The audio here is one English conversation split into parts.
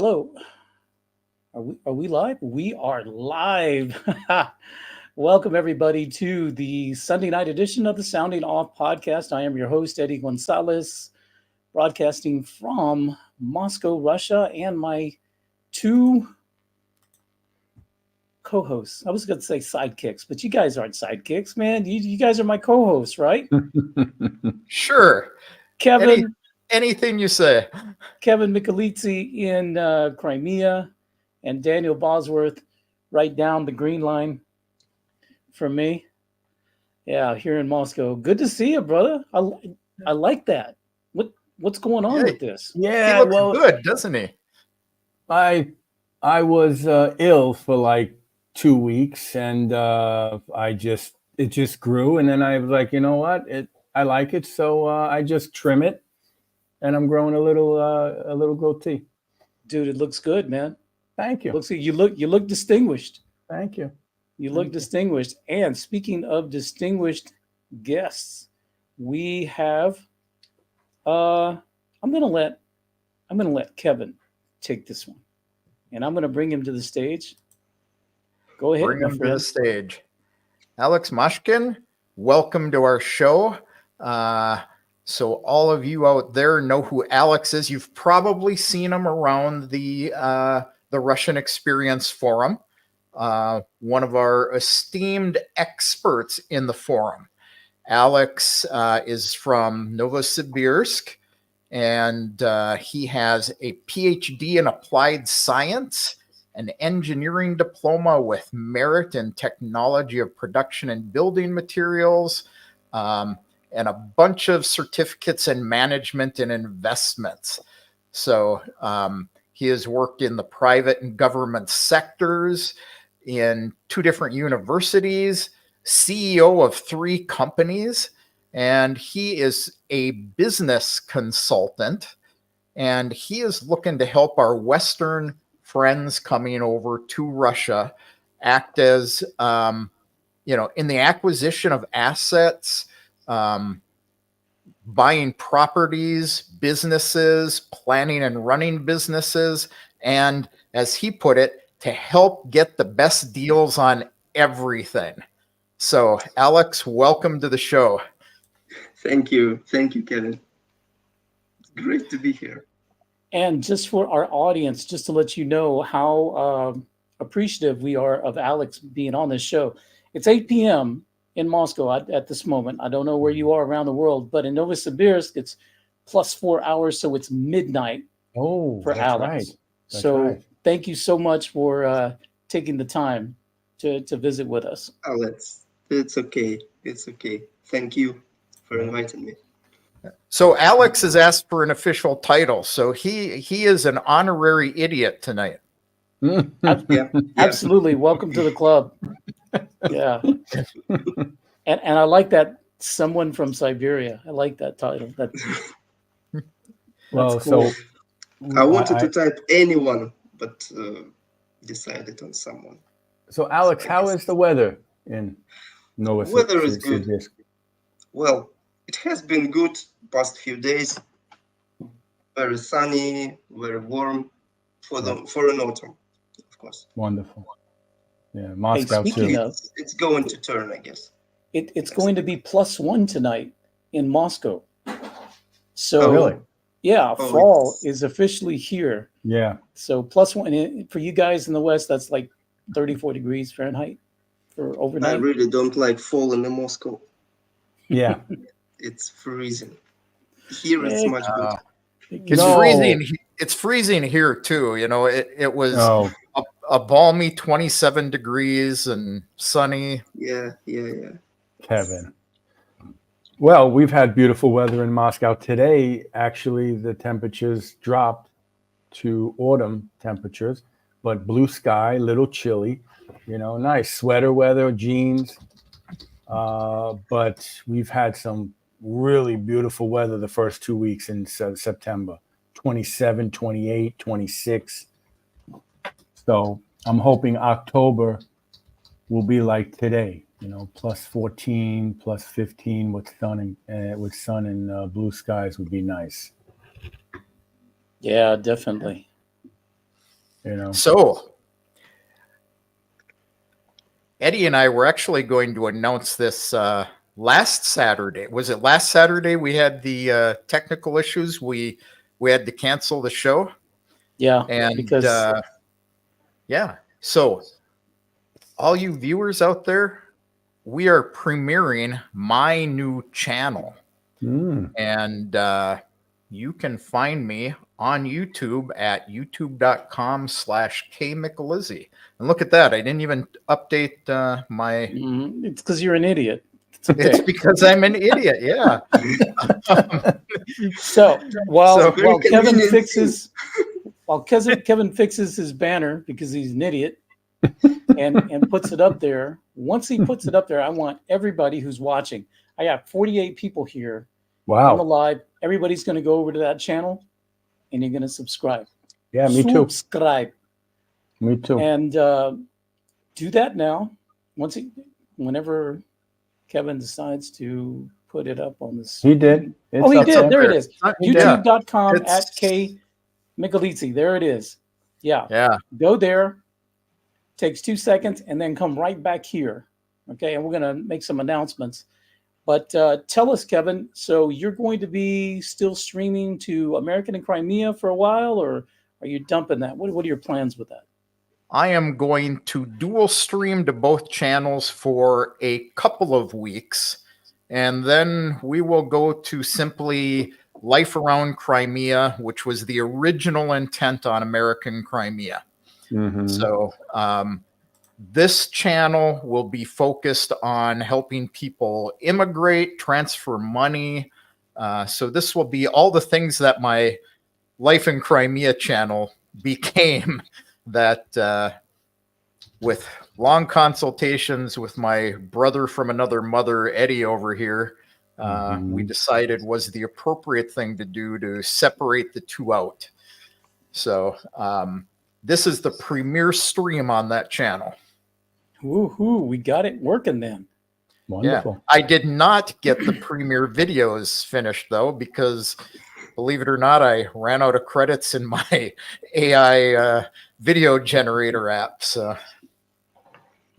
Hello. Are we live? We are live. Welcome everybody to the Sunday night edition of the Sounding Off podcast. I am your host, Eddie Gonzalez, broadcasting from Moscow, Russia, and my two co-hosts. I was going to say sidekicks, but you guys aren't sidekicks, man. You guys are my co-hosts, right? Sure. Kevin. Anything you say. Kevin Michelizzi in Crimea, and Daniel Bosworth right down the green line from me. Yeah, here in Moscow. Good to see you, brother. I like that. What's going on with this? Yeah, he looks good, doesn't he? I was ill for like 2 weeks, and it just grew, and then I was like, you know what, I like it, so I just trim it, and I'm growing a little goatee. Dude, it looks good, man. Thank you. You look distinguished. Thank you. You look distinguished. And speaking of distinguished guests, we have I'm gonna let Kevin take this one, and I'm gonna bring him to the stage. Go ahead. Bring him to the stage. Alex Mashkin, welcome to our show. So all of you out there know who Alex is. You've probably seen him around the Russian Experience Forum, one of our esteemed experts in the forum. Alex is from Novosibirsk, and he has a PhD in applied science, an engineering diploma with merit in technology of production and building materials, and a bunch of certificates in management and investments. So he has worked in the private and government sectors, in 2 different universities, CEO of 3 companies, and he is a business consultant, and he is looking to help our Western friends coming over to Russia act as, in the acquisition of assets, buying properties, businesses, planning and running businesses, and as he put it, to help get the best deals on everything. So, Alex, welcome to the show. Thank you, Kevin. It's great to be here. And just for our audience, just to let you know how appreciative we are of Alex being on this show. It's 8 p.m. in Moscow at this moment. I don't know where you are around the world, but in Novosibirsk, it's plus 4 hours, so it's midnight for Alex. Right. Thank you so much for taking the time to visit with us. Alex, it's okay. It's okay. Thank you for inviting me. So Alex has asked for an official title, so he is an honorary idiot tonight. Yeah. Absolutely. Welcome to the club. Yeah. And I like that, someone from Siberia. I like that title. That's well, cool. So I wanted to type anyone, but decided on someone. So Alex, how is the weather in Novosibirsk? Weather is good. Well, it has been good past few days. Very sunny, very warm for an autumn, of course. Wonderful. Yeah, Moscow too. It's going to turn, I guess. It's going to be +1 tonight in Moscow. So really? Yeah, fall is officially here. Yeah. So +1 for you guys in the West, that's like 34 degrees Fahrenheit for overnight. I really don't like fall in Moscow. Yeah. It's freezing. Here it's much better. It's freezing. It's freezing here too. It was a balmy 27 degrees and sunny. Yeah. Kevin. Well, we've had beautiful weather in Moscow today. Actually, the temperatures dropped to autumn temperatures, but blue sky, little chilly, nice sweater weather, jeans. But we've had some really beautiful weather the first 2 weeks in September, 27, 28, 26. So I'm hoping October will be like today, +14, +15 with sun and blue skies would be nice. Yeah, definitely. You know. So Eddie and I were actually going to announce this last Saturday. Was it last Saturday we had the technical issues? We had to cancel the show. Yeah, And because yeah. So all you viewers out there, we are premiering my new channel. And you can find me on YouTube at youtube.com/Michelizzi. And look at that. I didn't even update my... it's because you're an idiot. It's okay. It's because I'm an idiot. Yeah. So while very Kevin convenient. fixes Kevin fixes his banner because he's an idiot and puts it up there. Once he puts it up there, I want everybody who's watching. I got 48 people here on the Wow. live. Everybody's going to go over to that channel and you're going to subscribe. Yeah, me too. Subscribe. Me too. And do that now. Whenever Kevin decides to put it up on this. He did. It's Oh, he up did. There it is. Yeah. YouTube.com It's- at K Michelizzi. There it is. Yeah. Yeah. Go there. Takes 2 seconds and then come right back here. Okay. And we're going to make some announcements. But tell us, Kevin, so you're going to be still streaming to American and Crimea for a while, or are you dumping that? What are your plans with that? I am going to dual stream to both channels for a couple of weeks, and then we will go to simply Life Around Crimea, which was the original intent on American Crimea. So this channel will be focused on helping people immigrate, transfer money. So this will be all the things that my Life in Crimea channel became. That with long consultations with my brother from another mother, Eddie, over here, we decided was the appropriate thing to do to separate the two out. So this is the premier stream on that channel. Woohoo, we got it working then. Wonderful. Yeah. I did not get the premiere videos finished though, because believe it or not, I ran out of credits in my AI video generator app. So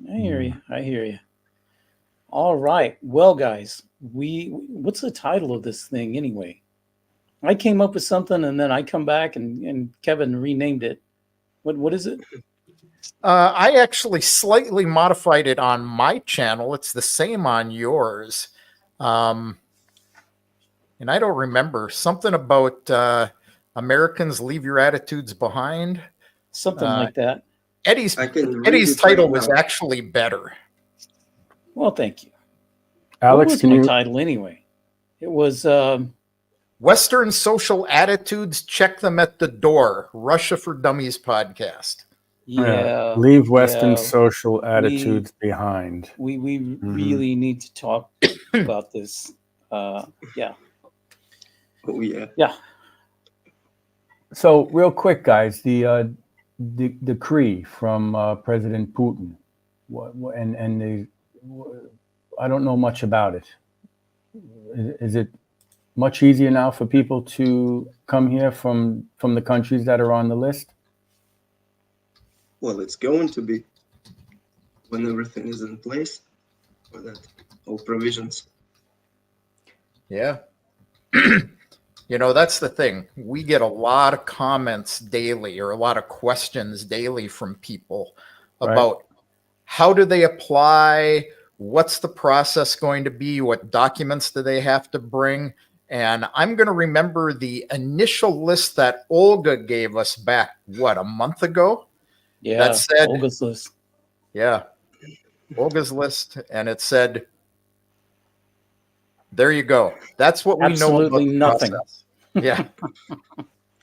I hear you. I hear you. All right. Well, guys, what's the title of this thing anyway? I came up with something and then I come back and Kevin renamed it. What is it? I actually slightly modified it on my channel. It's the same on yours. And I don't remember something about Americans leave your attitudes behind. Something like that. Eddie's I can read Eddie's it title right was now. actually better. Well, thank you. Alex, what was can my you? title anyway? It was Western social attitudes, check them at the door. Russia for Dummies podcast. Leave Western yeah. social attitudes behind. We really need to talk about this. Yeah. Oh yeah. Yeah. So, real quick, guys, the decree from President Putin, I don't know much about it. Is it much easier now for people to come here from the countries that are on the list? Well, it's going to be when everything is in place for that, all provisions. Yeah. You know, that's the thing. We get a lot of comments daily or a lot of questions daily from people about how do they apply? What's the process going to be? What documents do they have to bring? And I'm going to remember the initial list that Olga gave us back, a month ago? Yeah. That said, Olga's list. Yeah. Olga's list. And it said, there you go. That's what we know Absolutely about the nothing. process. Yeah.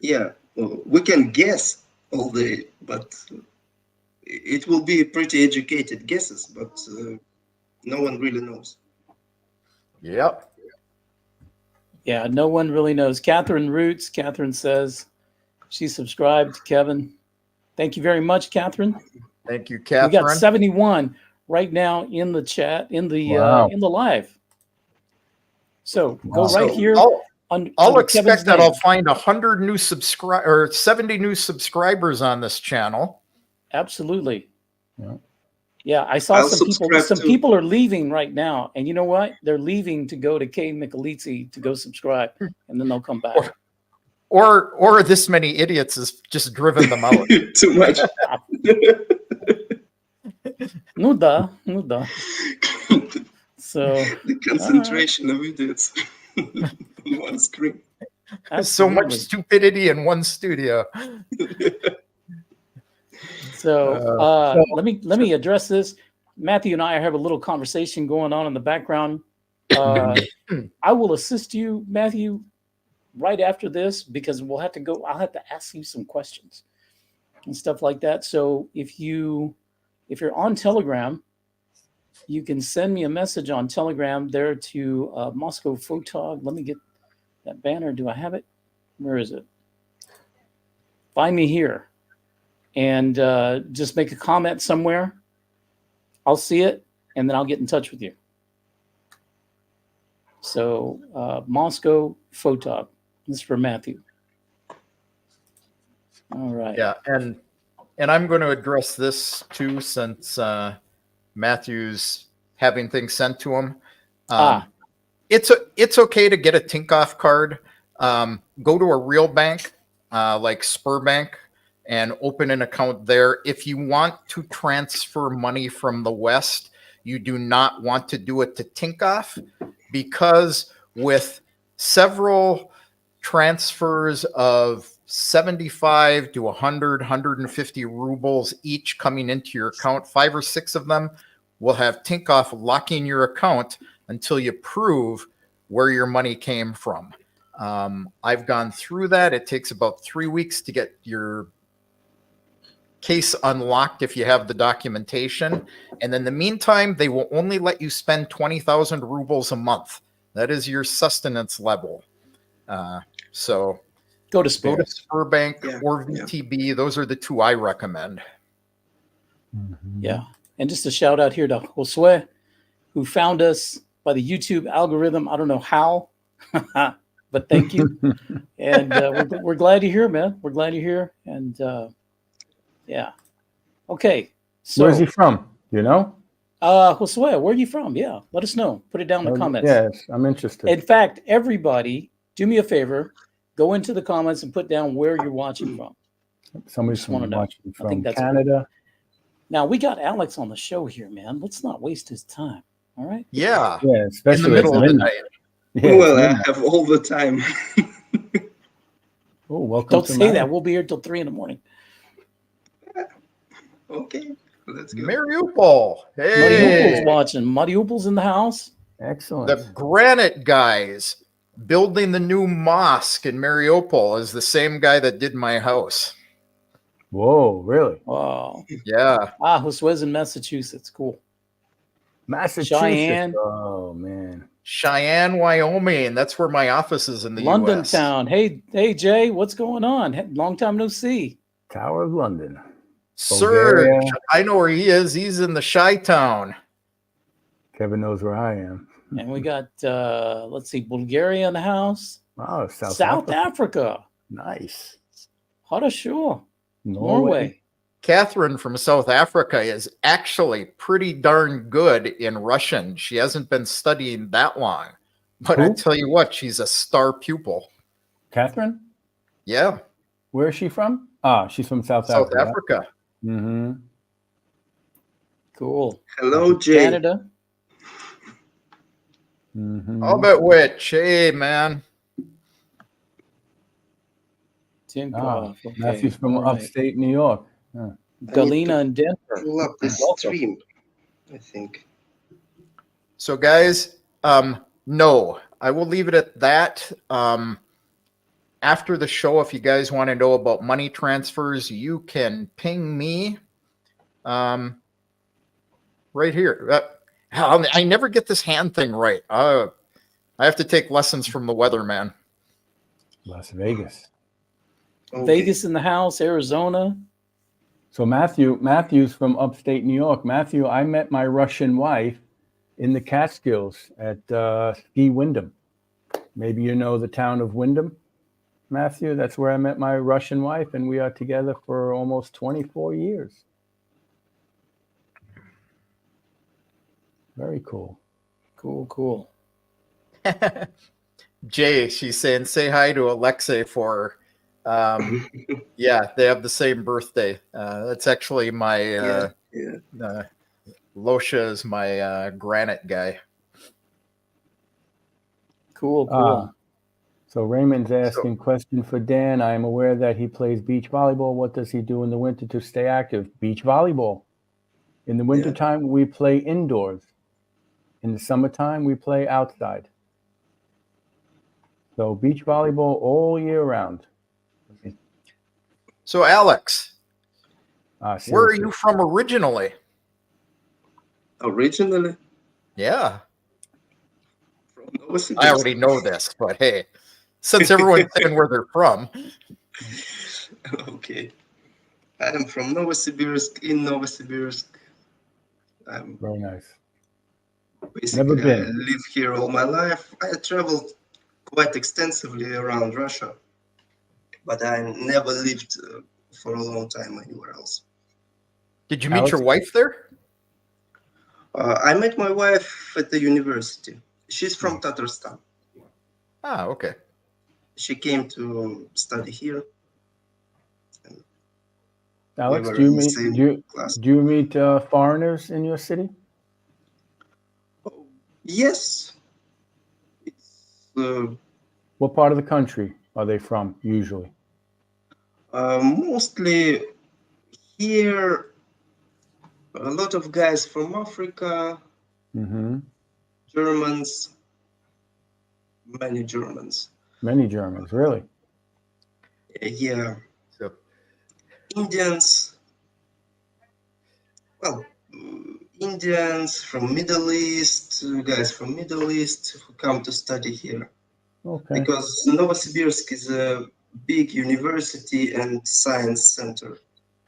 Yeah, well, we can guess all day, but it will be pretty educated guesses, but no one really knows. Yep. Yeah, no one really knows. Catherine says she subscribed to Kevin. Thank you very much, Catherine. Thank you, We Catherine. got 71 right now in the chat, in the Wow. in the live. So go Wow. right So, here. I'll under expect Kevin's that name. I'll find 100 new or 70 new subscribers on this channel. Absolutely. Yeah. Yeah, I saw I'll some people. subscribe Some too. people are leaving right now, and you know what? They're leaving to go to K Michelizzi to go subscribe, and then they'll come back. Or this many idiots has just driven them out. Too much. Nuda. So The concentration of idiots on one screen. So much absolutely. stupidity in one studio. So let me address this. Matthew and I have a little conversation going on in the background. I will assist you, Matthew, right after this because we'll have to go. I'll have to ask you some questions and stuff like that. So if you're on Telegram, you can send me a message on Telegram there to Moscow Photog. Let me get that banner. Do I have it? Where is it? Find me here. And just make a comment somewhere. I'll see it, and then I'll get in touch with you. So Moscow Photog. This is for Matthew. All right. Yeah, and I'm going to address this too, since Matthew's having things sent to him. It's okay to get a Tinkoff card. Go to a real bank like Spurbank and open an account there. If you want to transfer money from the West, you do not want to do it to Tinkoff, because with several transfers of 75 to 100, 150 rubles each coming into your account, 5 or 6 of them will have Tinkoff locking your account until you prove where your money came from. I've gone through that. It takes about 3 weeks to get your case unlocked if you have the documentation. And in the meantime, they will only let you spend 20,000 rubles a month. That is your sustenance level. So Go to Spur. Go to Spurbank or VTB. Those are the two I recommend. Yeah. And just a shout out here to Josue, who found us by the YouTube algorithm. I don't know how, but thank you. And we're glad you're here, man. We're glad you're here. And yeah. Okay. So Where's he from? You know? Josue, where are you from? Yeah. Let us know. Put it down in the comments. Yes, I'm interested. In fact, everybody, do me a favor. Go into the comments and put down where you're watching from. Somebody's wanna know. watching I think from that's Canada. Now, we got Alex on the show here, man. Let's not waste his time. All right. Yeah. Yeah, In the especially middle of the night. Yeah, Well, I have all the time. Oh, welcome Don't to say my- that. We'll be here till 3 a.m. Okay, let's go. Mariupol. Mariupol's Hey. watching. Mariupol's in the house. Excellent. The granite guys building the new mosque in Mariupol is the same guy that did my house. Whoa, really? Wow. Yeah. Josue's in Massachusetts. Cool. Massachusetts. Cheyenne. Oh, man. Cheyenne, Wyoming. That's where my office is in the London US. town. Hey, Jay, what's going on? Long time no see. Tower of London. Serge, Bulgaria. I know where he is. He's in the Chi-town. Kevin knows where I am. And we got, let's see, Bulgaria in the house. Oh, South South Africa. Africa. Nice. Harashure. Norway. Norway. Catherine from South Africa is actually pretty darn good in Russian. She hasn't been studying that long. But I Who? tell you what, she's a star pupil. Catherine? Yeah, Where is she from? She's from South South Africa. Africa. Mm-hmm. Cool. Hello, Jay. Canada. Mm-hmm. I'll bet which. Hey, man. Tinkoff. Okay. Matthew's from All right. upstate New York. Galena and Denver. Pull up this Welcome. stream, I think. So, guys, no, I will leave it at that. After the show, if you guys want to know about money transfers, you can ping me right here. I never get this hand thing right. I have to take lessons from the weatherman. Las Vegas. Okay. Vegas in the house, Arizona. So Matthew's from upstate New York. Matthew, I met my Russian wife in the Catskills at Ski Wyndham. Maybe you know the town of Wyndham, Matthew. That's where I met my Russian wife, and we are together for almost 24 years. Very cool. Cool. Jay, she's saying, say hi to Alexei for her. Yeah, they have the same birthday. That's actually my Losha is my granite guy. Cool. So Raymond's asking, question for Dan. I am aware that he plays beach volleyball. What does he do in the winter to stay active? Beach volleyball. In the wintertime, we play indoors. In the summertime, we play outside. So beach volleyball all year round. So Alex, where are seriously. you from originally? Originally, Yeah, from Novosibirsk. I already know this, but hey, since everyone's saying where they're from. Okay. I am from Novosibirsk, in Novosibirsk. Very nice. Basically, Never been. I live here all my life. I traveled quite extensively around Russia, but I never lived for a long time anywhere else. Did you meet your wife there? I met my wife at the university. She's from Tatarstan. Ah, okay. She came to study here. Alex, We were do you in the meet same class. do you meet foreigners in your city? Yes. It's What part of the country are they from usually? mostly here. A lot of guys from Africa, Mm-hmm. Germans, many Germans. Many Germans, really? Yeah. So, Indians. Well, Indians from Middle East, guys from Middle East who come to study here. Okay. Because Novosibirsk is a big university and science center.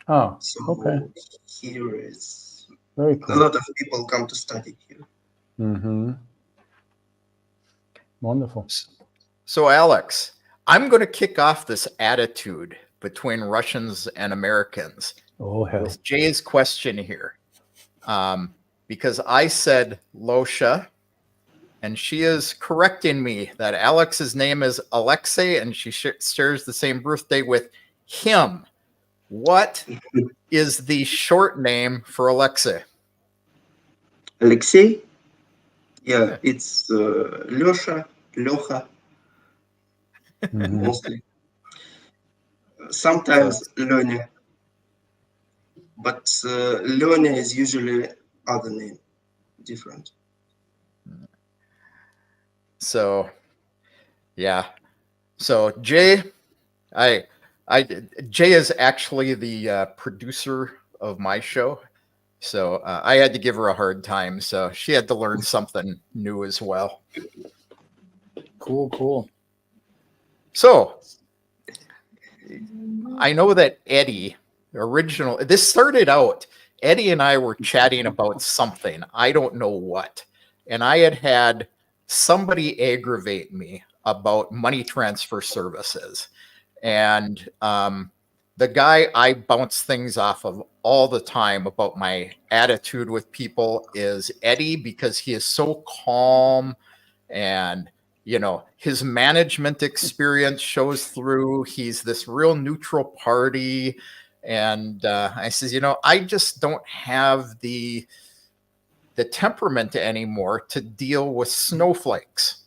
Oh, So okay. here is Very a cool. lot of people come to study here. Mm-hmm. Wonderful. So Alex, I'm going to kick off this attitude between Russians and Americans Oh, hell. with Jay's question here. Because I said Losha, and she is correcting me that Alex's name is Alexei, and she shares the same birthday with him. What is the short name for Alexei? Alexei? Yeah, it's Losha, Loha, Mm-hmm. mostly. Sometimes Lonya. But Lonya is usually other name, different. So, yeah. So Jay, Jay is actually the producer of my show. So I had to give her a hard time. So she had to learn something new as well. Cool. So I know that Eddie, this started out, Eddie and I were chatting about something. I don't know what. And I had somebody aggravate me about money transfer services. And the guy I bounce things off of all the time about my attitude with people is Eddie, because he is so calm and, you know, his management experience shows through. He's this real neutral party. And I says, you know, I just don't have the temperament anymore to deal with snowflakes.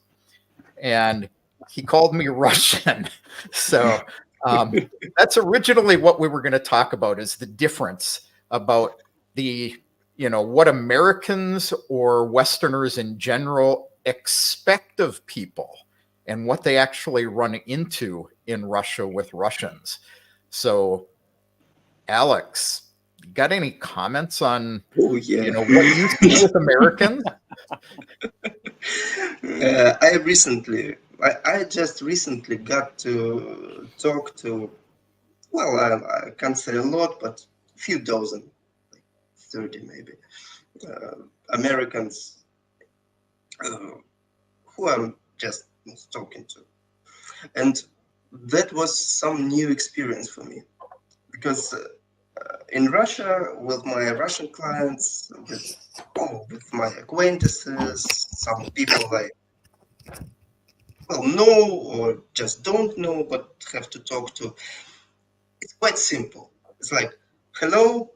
And he called me Russian. So that's originally what we were going to talk about, is the difference about the, you know, what Americans or Westerners in general expect of people and what they actually run into in Russia with Russians. So, Alex, got any comments on Oh, yeah. you know what you see with Americans? I just recently got to talk to, well, I can't say a lot, but a few dozen, like 30 maybe, Americans who I'm just was talking to. And that was some new experience for me, because in Russia, with my Russian clients, with my acquaintances, some people I know or just don't know, but have to talk to, it's quite simple. It's like, hello,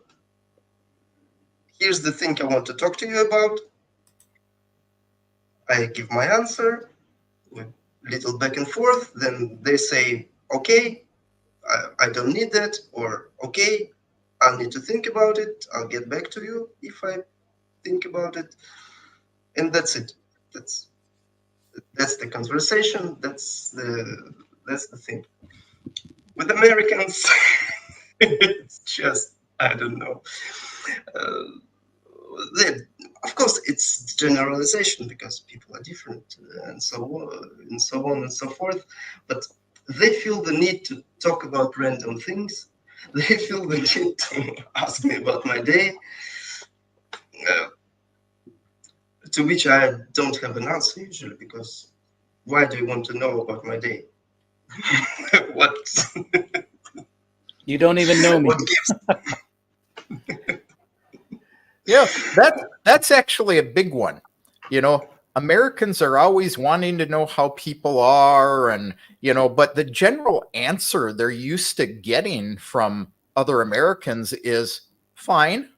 here's the thing I want to talk to you about. I give my answer with little back and forth. Then they say, okay, I don't need that, or okay, I'll need to think about it. I'll get back to you if I think about it. And that's it. That's the conversation. That's the thing. With Americans, it's just, I don't know. Of course, it's generalization because people are different and so on and so forth. But they feel the need to talk about random things. They feel the need to ask me about my day, to which I don't have an answer usually, because why do you want to know about my day? What? You don't even know me. What gives? Yeah, that's actually a big one. You know, Americans are always wanting to know how people are, and but the general answer they're used to getting from other Americans is fine.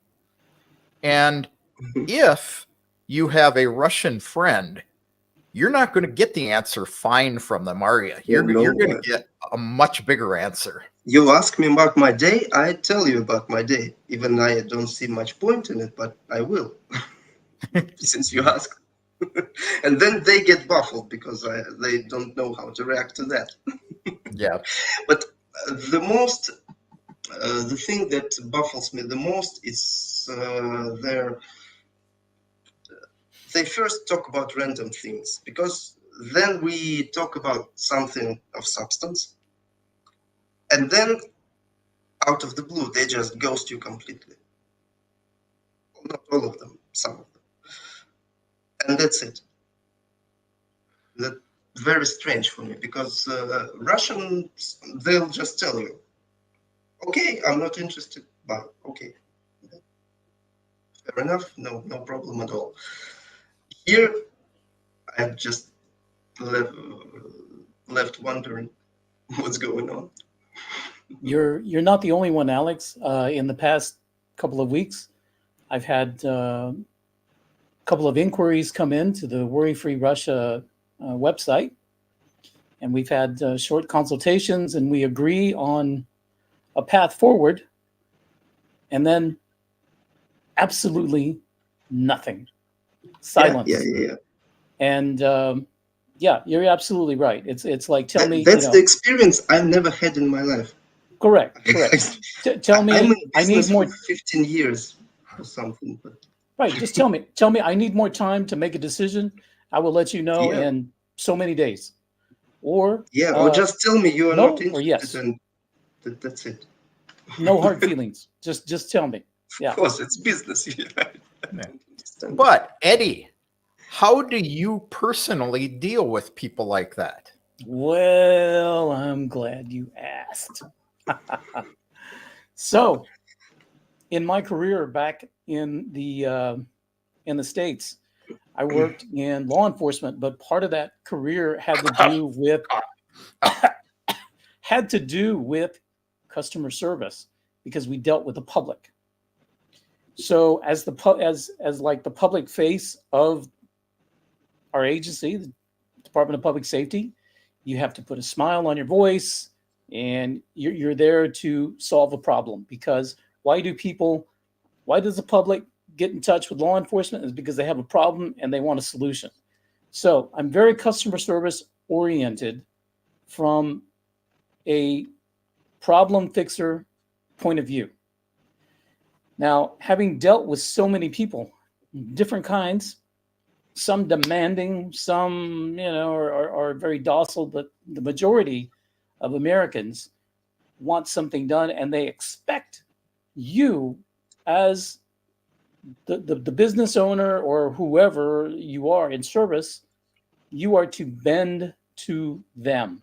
And if you have a Russian friend, you're not going to get the answer fine from them, are you? You're going to get a much bigger answer. You ask me about my day, I tell you about my day. Even I don't see much point in it, but I will, since you asked. And then they get baffled because they don't know how to react to that. Yeah. But the thing that baffles me the most is they first talk about random things, because then we talk about something of substance. And then, out of the blue, they just ghost you completely. Well, not all of them, some of them. And that's it. That's very strange for me, because Russians, they'll just tell you, okay, I'm not interested, but okay. Fair enough, no problem at all. Here, I'm just left wondering what's going on. You're not the only one, Alex. In the past couple of weeks, I've had a couple of inquiries come in to the Worry Free Russia website, and we've had short consultations, and we agree on a path forward, and then absolutely nothing, silence. Yeah. And yeah, you're absolutely right. It's like, tell me. That's the experience I've never had in my life. Correct. Tell me. I'm in I need business more. for 15 years or something. But Right. Just tell me. I need more time to make a decision. I will let you know in so many days. Or just tell me you are no, not interested, or yes. and that's it. No hard feelings. Just tell me. Yeah. Of course, it's business. But Eddie, how do you personally deal with people like that? Well, I'm glad you asked. So, in my career back in the States, I worked in law enforcement, but part of that career had to do with customer service, because we dealt with the public. So as like the public face of our agency, the Department of Public Safety, you have to put a smile on your voice, and you're there to solve a problem. Because why does the public get in touch with law enforcement? Is because they have a problem and they want a solution. So I'm very customer service oriented from a problem fixer point of view. Now, having dealt with so many people, different kinds, some demanding, some are very docile, but the majority of Americans want something done, and they expect you, as the business owner or whoever you are in service, you are to bend to them.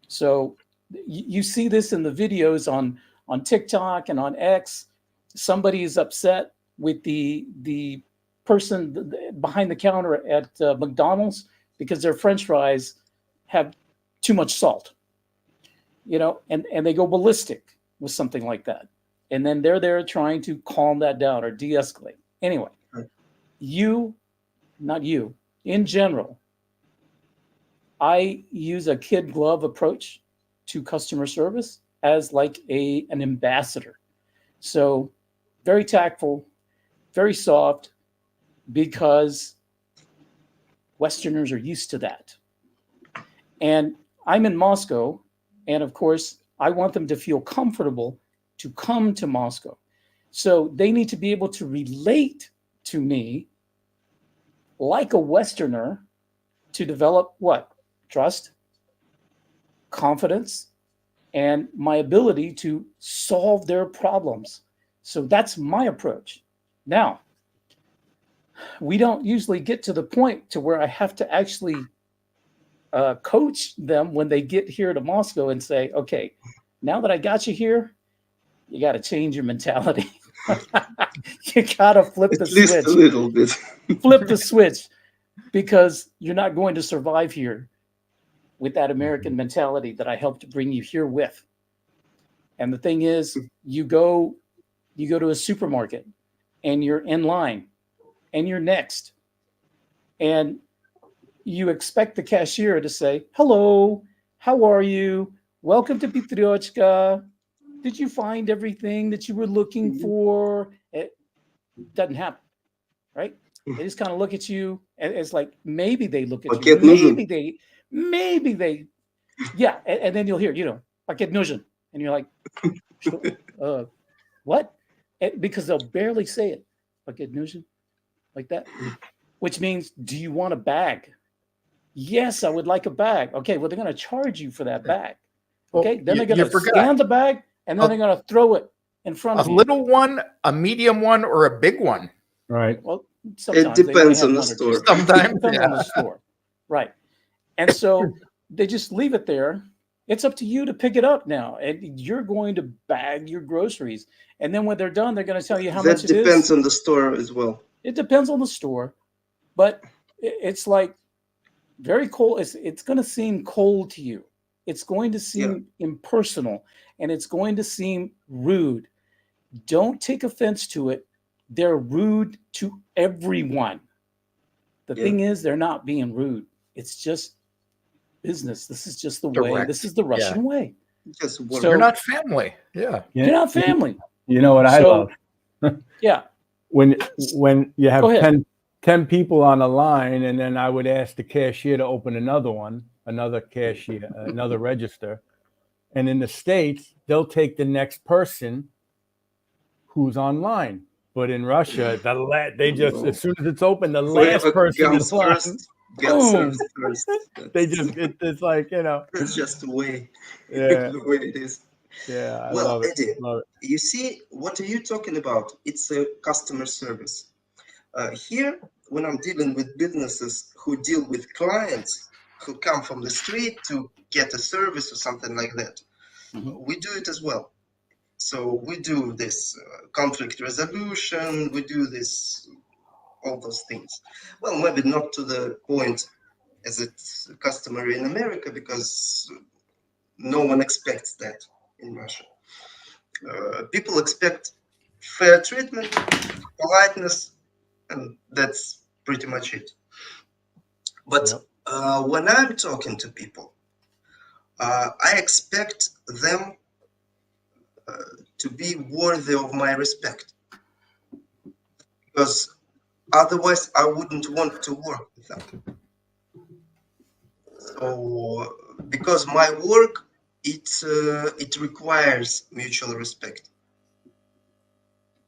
So you see this in the videos on TikTok and on X. Somebody is upset with the person behind the counter at McDonald's because their French fries have too much salt, and they go ballistic with something like that. And then they're there trying to calm that down or de-escalate. Anyway, not you, in general, I use a kid glove approach to customer service as like an ambassador. So very tactful, very soft, because Westerners are used to that. And I'm in Moscow, and of course, I want them to feel comfortable to come to Moscow. So they need to be able to relate to me like a Westerner to develop what? Trust, confidence, and my ability to solve their problems. So that's my approach. Now, we don't usually get to the point to where I have to actually coach them when they get here to Moscow and say, okay, now that I got you here, you got to change your mentality. You got to flip the switch. At least a little bit. Flip the switch, because you're not going to survive here with that American mentality that I helped to bring you here with. And the thing is, you go to a supermarket and you're in line and you're next, and you expect the cashier to say, hello, how are you? Welcome to Pitriochka. Did you find everything that you were looking for? It doesn't happen, right? They just kind of look at you, and it's like, maybe they look at you. Maybe they, yeah. And then you'll hear, paket нужен. And you're like, what? Because they'll barely say it. Paket нужен, like that. Which means, do you want a bag? Yes, I would like a bag. Okay, well, they're going to charge you for that bag. Okay, then they're going to scan the bag, and then they're going to throw it in front of you. A little one, a medium one, or a big one? Right. Well, sometimes it depends on the store. Sometimes, depends on the store. Right. And so they just leave it there. It's up to you to pick it up now. And you're going to bag your groceries. And then when they're done, they're going to tell you how much it is. That depends on the store as well. It depends on the store. But it's like very cold. It's going to seem cold to you. It's going to seem impersonal. And it's going to seem rude. Don't take offense to it. They're rude to everyone. The thing is, they're not being rude. It's just business. This is just the way. This is the Russian way. So you're not family. Yeah. You're not family. You know what I love? Yeah. When you have 10 people on a line, and then I would ask the cashier to open another register. And in the States, they'll take the next person who's online. But in Russia, they just, as soon as it's open, the last person is line. Boom. They just, it's like, It's just the way, yeah. the way it is. Yeah. I Well, love it. Eddie, Love it. you see, what are you talking about? It's a customer service. Here, when I'm dealing with businesses who deal with clients who come from the street to get a service or something like that, we do it as well. So we do this conflict resolution, we do this, all those things. Well, maybe not to the point as it's customary in America, because no one expects that in Russia. People expect fair treatment, politeness, and that's pretty much it. But when I'm talking to people, I expect them to be worthy of my respect, because otherwise I wouldn't want to work with them. So, because my work, it requires mutual respect.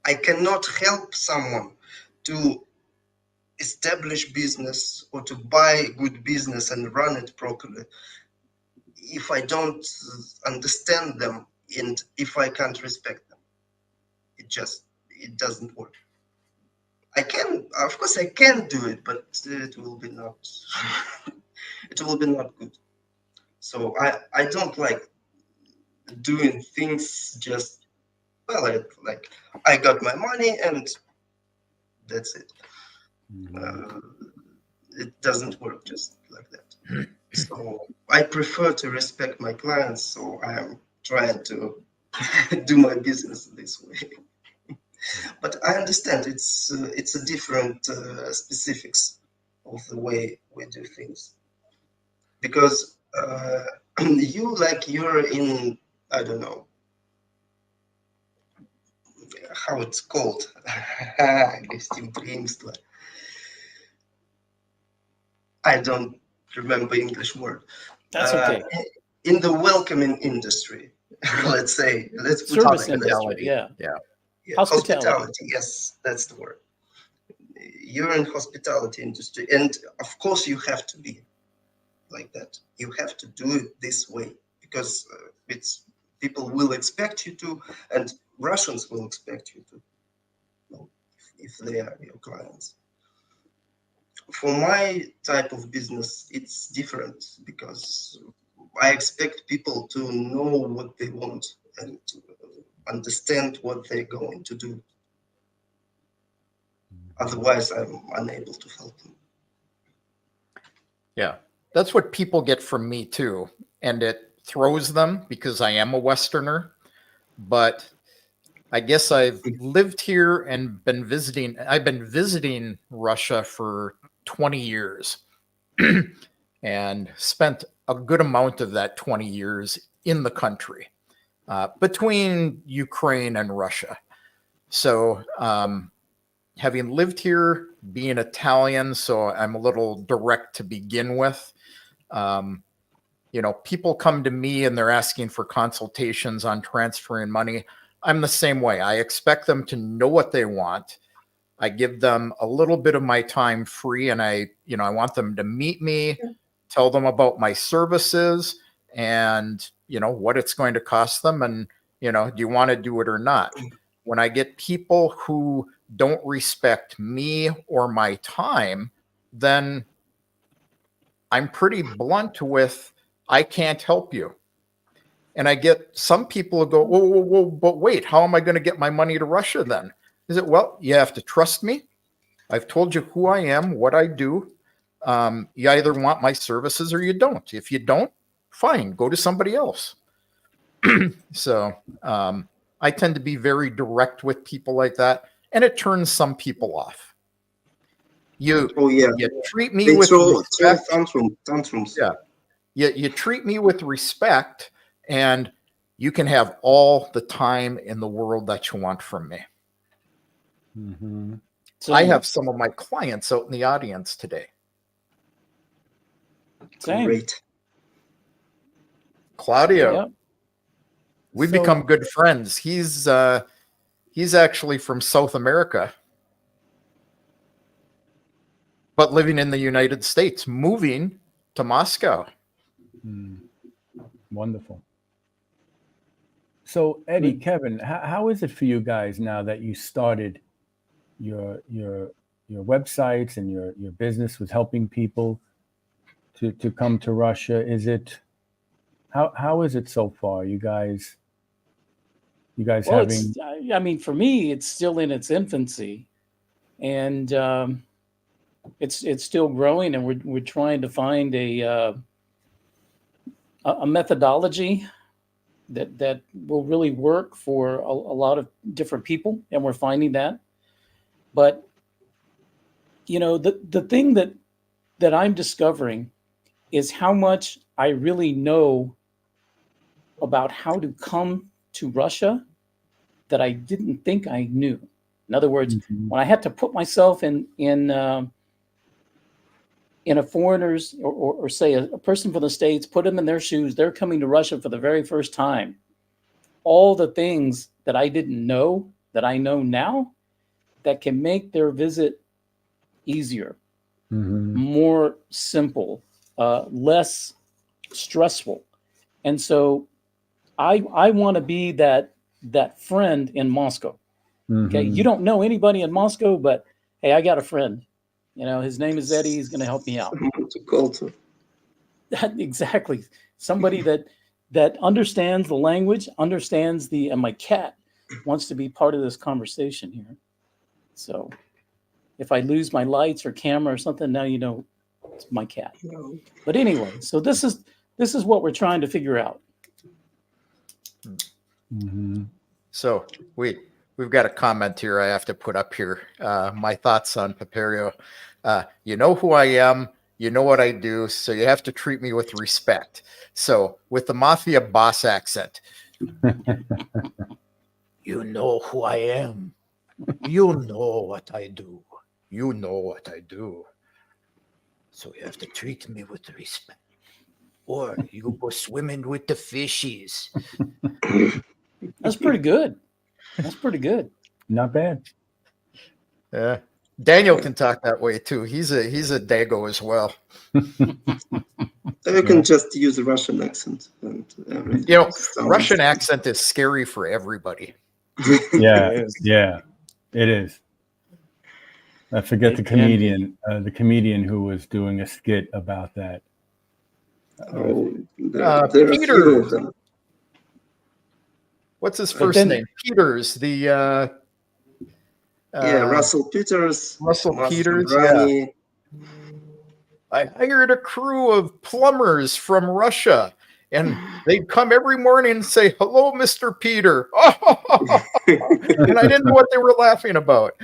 I cannot help someone to establish business or to buy good business and run it properly if I don't understand them and if I can't respect them. It doesn't work. I can, of course, I can do it, but it will be not. It will be not good. So I don't like doing things just like I got my money and that's it. It doesn't work just like that. So I prefer to respect my clients. So I'm trying to do my business this way. But I understand it's a different specifics of the way we do things, because you're in, I don't know how it's called. I don't remember English word. That's okay. In the welcoming industry, let's say, let's put Service it like industry, yeah. yeah, Hospitality. hospitality. Yes, that's the word. You're in hospitality industry, and of course you have to be like that. You have to do it this way because it's people will expect you to, and Russians will expect you to, if they are your clients. For my type of business, it's different because I expect people to know what they want and to understand what they're going to do. Otherwise, I'm unable to help them. Yeah, that's what people get from me too. And it throws them because I am a Westerner. But I guess I've lived here and been visiting. I've been visiting Russia for 20 years and spent a good amount of that 20 years in the country between Ukraine and Russia. So having lived here, being Italian, so I'm a little direct to begin with. People come to me and they're asking for consultations on transferring money. I'm the same way. I expect them to know what they want. I give them a little bit of my time free, and I want them to meet me, tell them about my services and, what it's going to cost them. And, do you want to do it or not? When I get people who don't respect me or my time, then I'm pretty blunt with, I can't help you. And I get some people who go, whoa, but wait, how am I going to get my money to Russia then? Is it, well, you have to trust me. I've told you who I am, what I do. You either want my services or you don't. If you don't, fine, go to somebody else. So I tend to be very direct with people like that, and it turns some people off. You treat me with respect. Tantrums. Yeah. You treat me with respect, and you can have all the time in the world that you want from me. Mm-hmm. So I have some of my clients out in the audience today. same. Great. Claudio, Yep. we've So- become good friends. He's actually from South America, but living in the United States, moving to Moscow. Wonderful. So Eddie, Kevin, how is it for you guys now that you started your websites and your business with helping people to come to Russia? Is it how is it so far? You guys Well, having I mean, for me, it's still in its infancy, and it's still growing, and we're trying to find a methodology that will really work for a lot of different people, and we're finding that. But the thing that I'm discovering is how much I really know about how to come to Russia that I didn't think I knew. In other words, when I had to put myself in a foreigner's or say a person from the States, put them in their shoes, they're coming to Russia for the very first time. All the things that I didn't know that I know now that can make their visit easier, more simple, less stressful. And so I want to be that friend in Moscow. Okay. You don't know anybody in Moscow, but hey, I got a friend. His name is Eddie. He's going to help me out. Someone to call to. Exactly. Somebody that understands the language, understands and my cat wants to be part of this conversation here. So if I lose my lights or camera or something, now it's my cat. No. But anyway, so this is what we're trying to figure out. Mm-hmm. So we've got a comment here I have to put up here. My thoughts on Paperio. You know who I am. You know what I do. So you have to treat me with respect. So with the mafia boss accent, you know who I am. You know what I do. You know what I do. So you have to treat me with respect. Or you go swimming with the fishies. That's pretty good. That's pretty good. Not bad. Yeah. Daniel can talk that way too. He's a Dago as well. You can just use a Russian accent. And Russian accent is scary for everybody. Yeah, It is. yeah, it is. I forget It the can comedian who was doing a skit about that. There are a few Peter. of them. What's his first name? Peters. Russell Peters. Russell Master Peters. Brani. Yeah. I hired a crew of plumbers from Russia, and they'd come every morning and say, "Hello, Mr. Peter." And I didn't know what they were laughing about.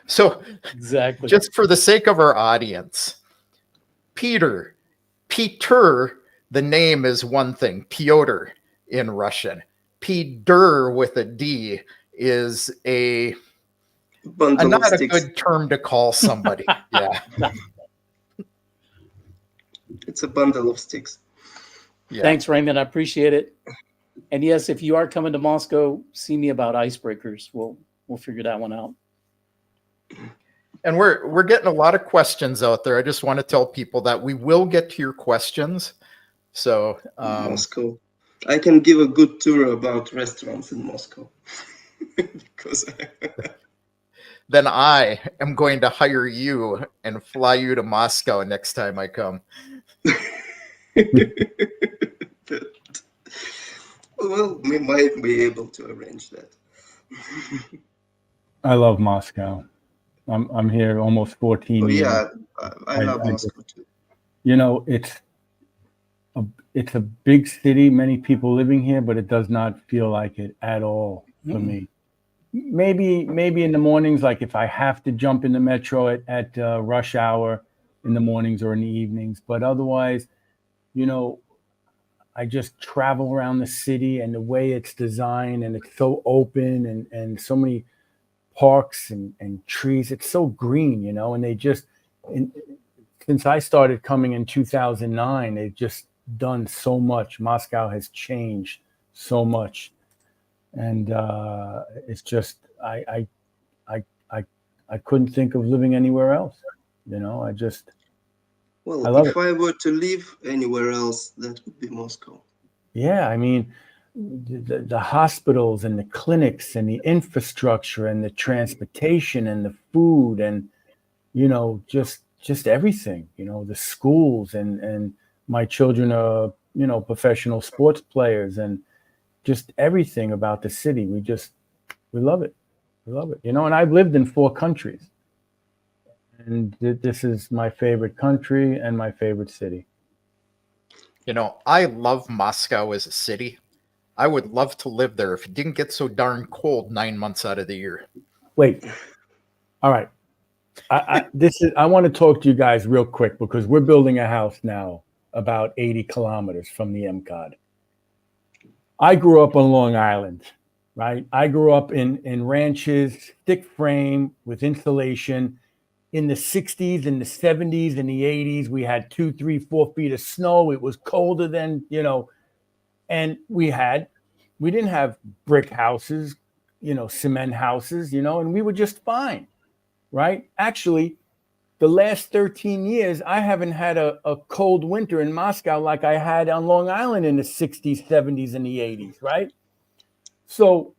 So, Exactly. just for the sake of our audience, Peter, the name is one thing. Pyotr in Russian. Peter with a D is Bundle not of a sticks. good term to call somebody. Yeah. It's a bundle of sticks. Yeah. Thanks, Raymond. I appreciate it. And yes, if you are coming to Moscow, see me about icebreakers. We'll figure that one out. And we're getting a lot of questions out there. I just want to tell people that we will get to your questions. So Moscow. I can give a good tour about restaurants in Moscow. Because then I am going to hire you and fly you to Moscow next time I come. Well, we might be able to arrange that. I love Moscow. I'm here almost 14 years. Yeah, I love Moscow too. It's a big city, many people living here, but it does not feel like it at all for me. Maybe in the mornings, like if I have to jump in the metro at rush hour in the mornings or in the evenings, but otherwise, I just travel around the city and the way it's designed, and it's so open and so many parks and trees. It's so green, and they just, since I started coming in 2009, they've just done so much. Moscow has changed so much. And it's just, I couldn't think of living anywhere else. I love it. I were to live anywhere else, that would be Moscow. Yeah, I mean, the hospitals and the clinics and the infrastructure and the transportation and the food and, just everything, the schools and my children are, professional sports players and just everything about the city. We love it. We love it. And I've lived in 4 countries. And this is my favorite country and my favorite city. I love Moscow as a city. I would love to live there if it didn't get so darn cold 9 months out of the year. Wait. All right. I want to talk to you guys real quick because we're building a house now about 80 kilometers from the MCOD. I grew up on Long Island, right? I grew up in ranches, thick frame with insulation. In the 60s and the 70s and the 80s, we had 2, 3, 4 feet of snow. It was colder than, and we didn't have brick houses, cement houses, and we were just fine, right? Actually, the last 13 years, I haven't had a cold winter in Moscow like I had on Long Island in the 60s, 70s, and the 80s, right? So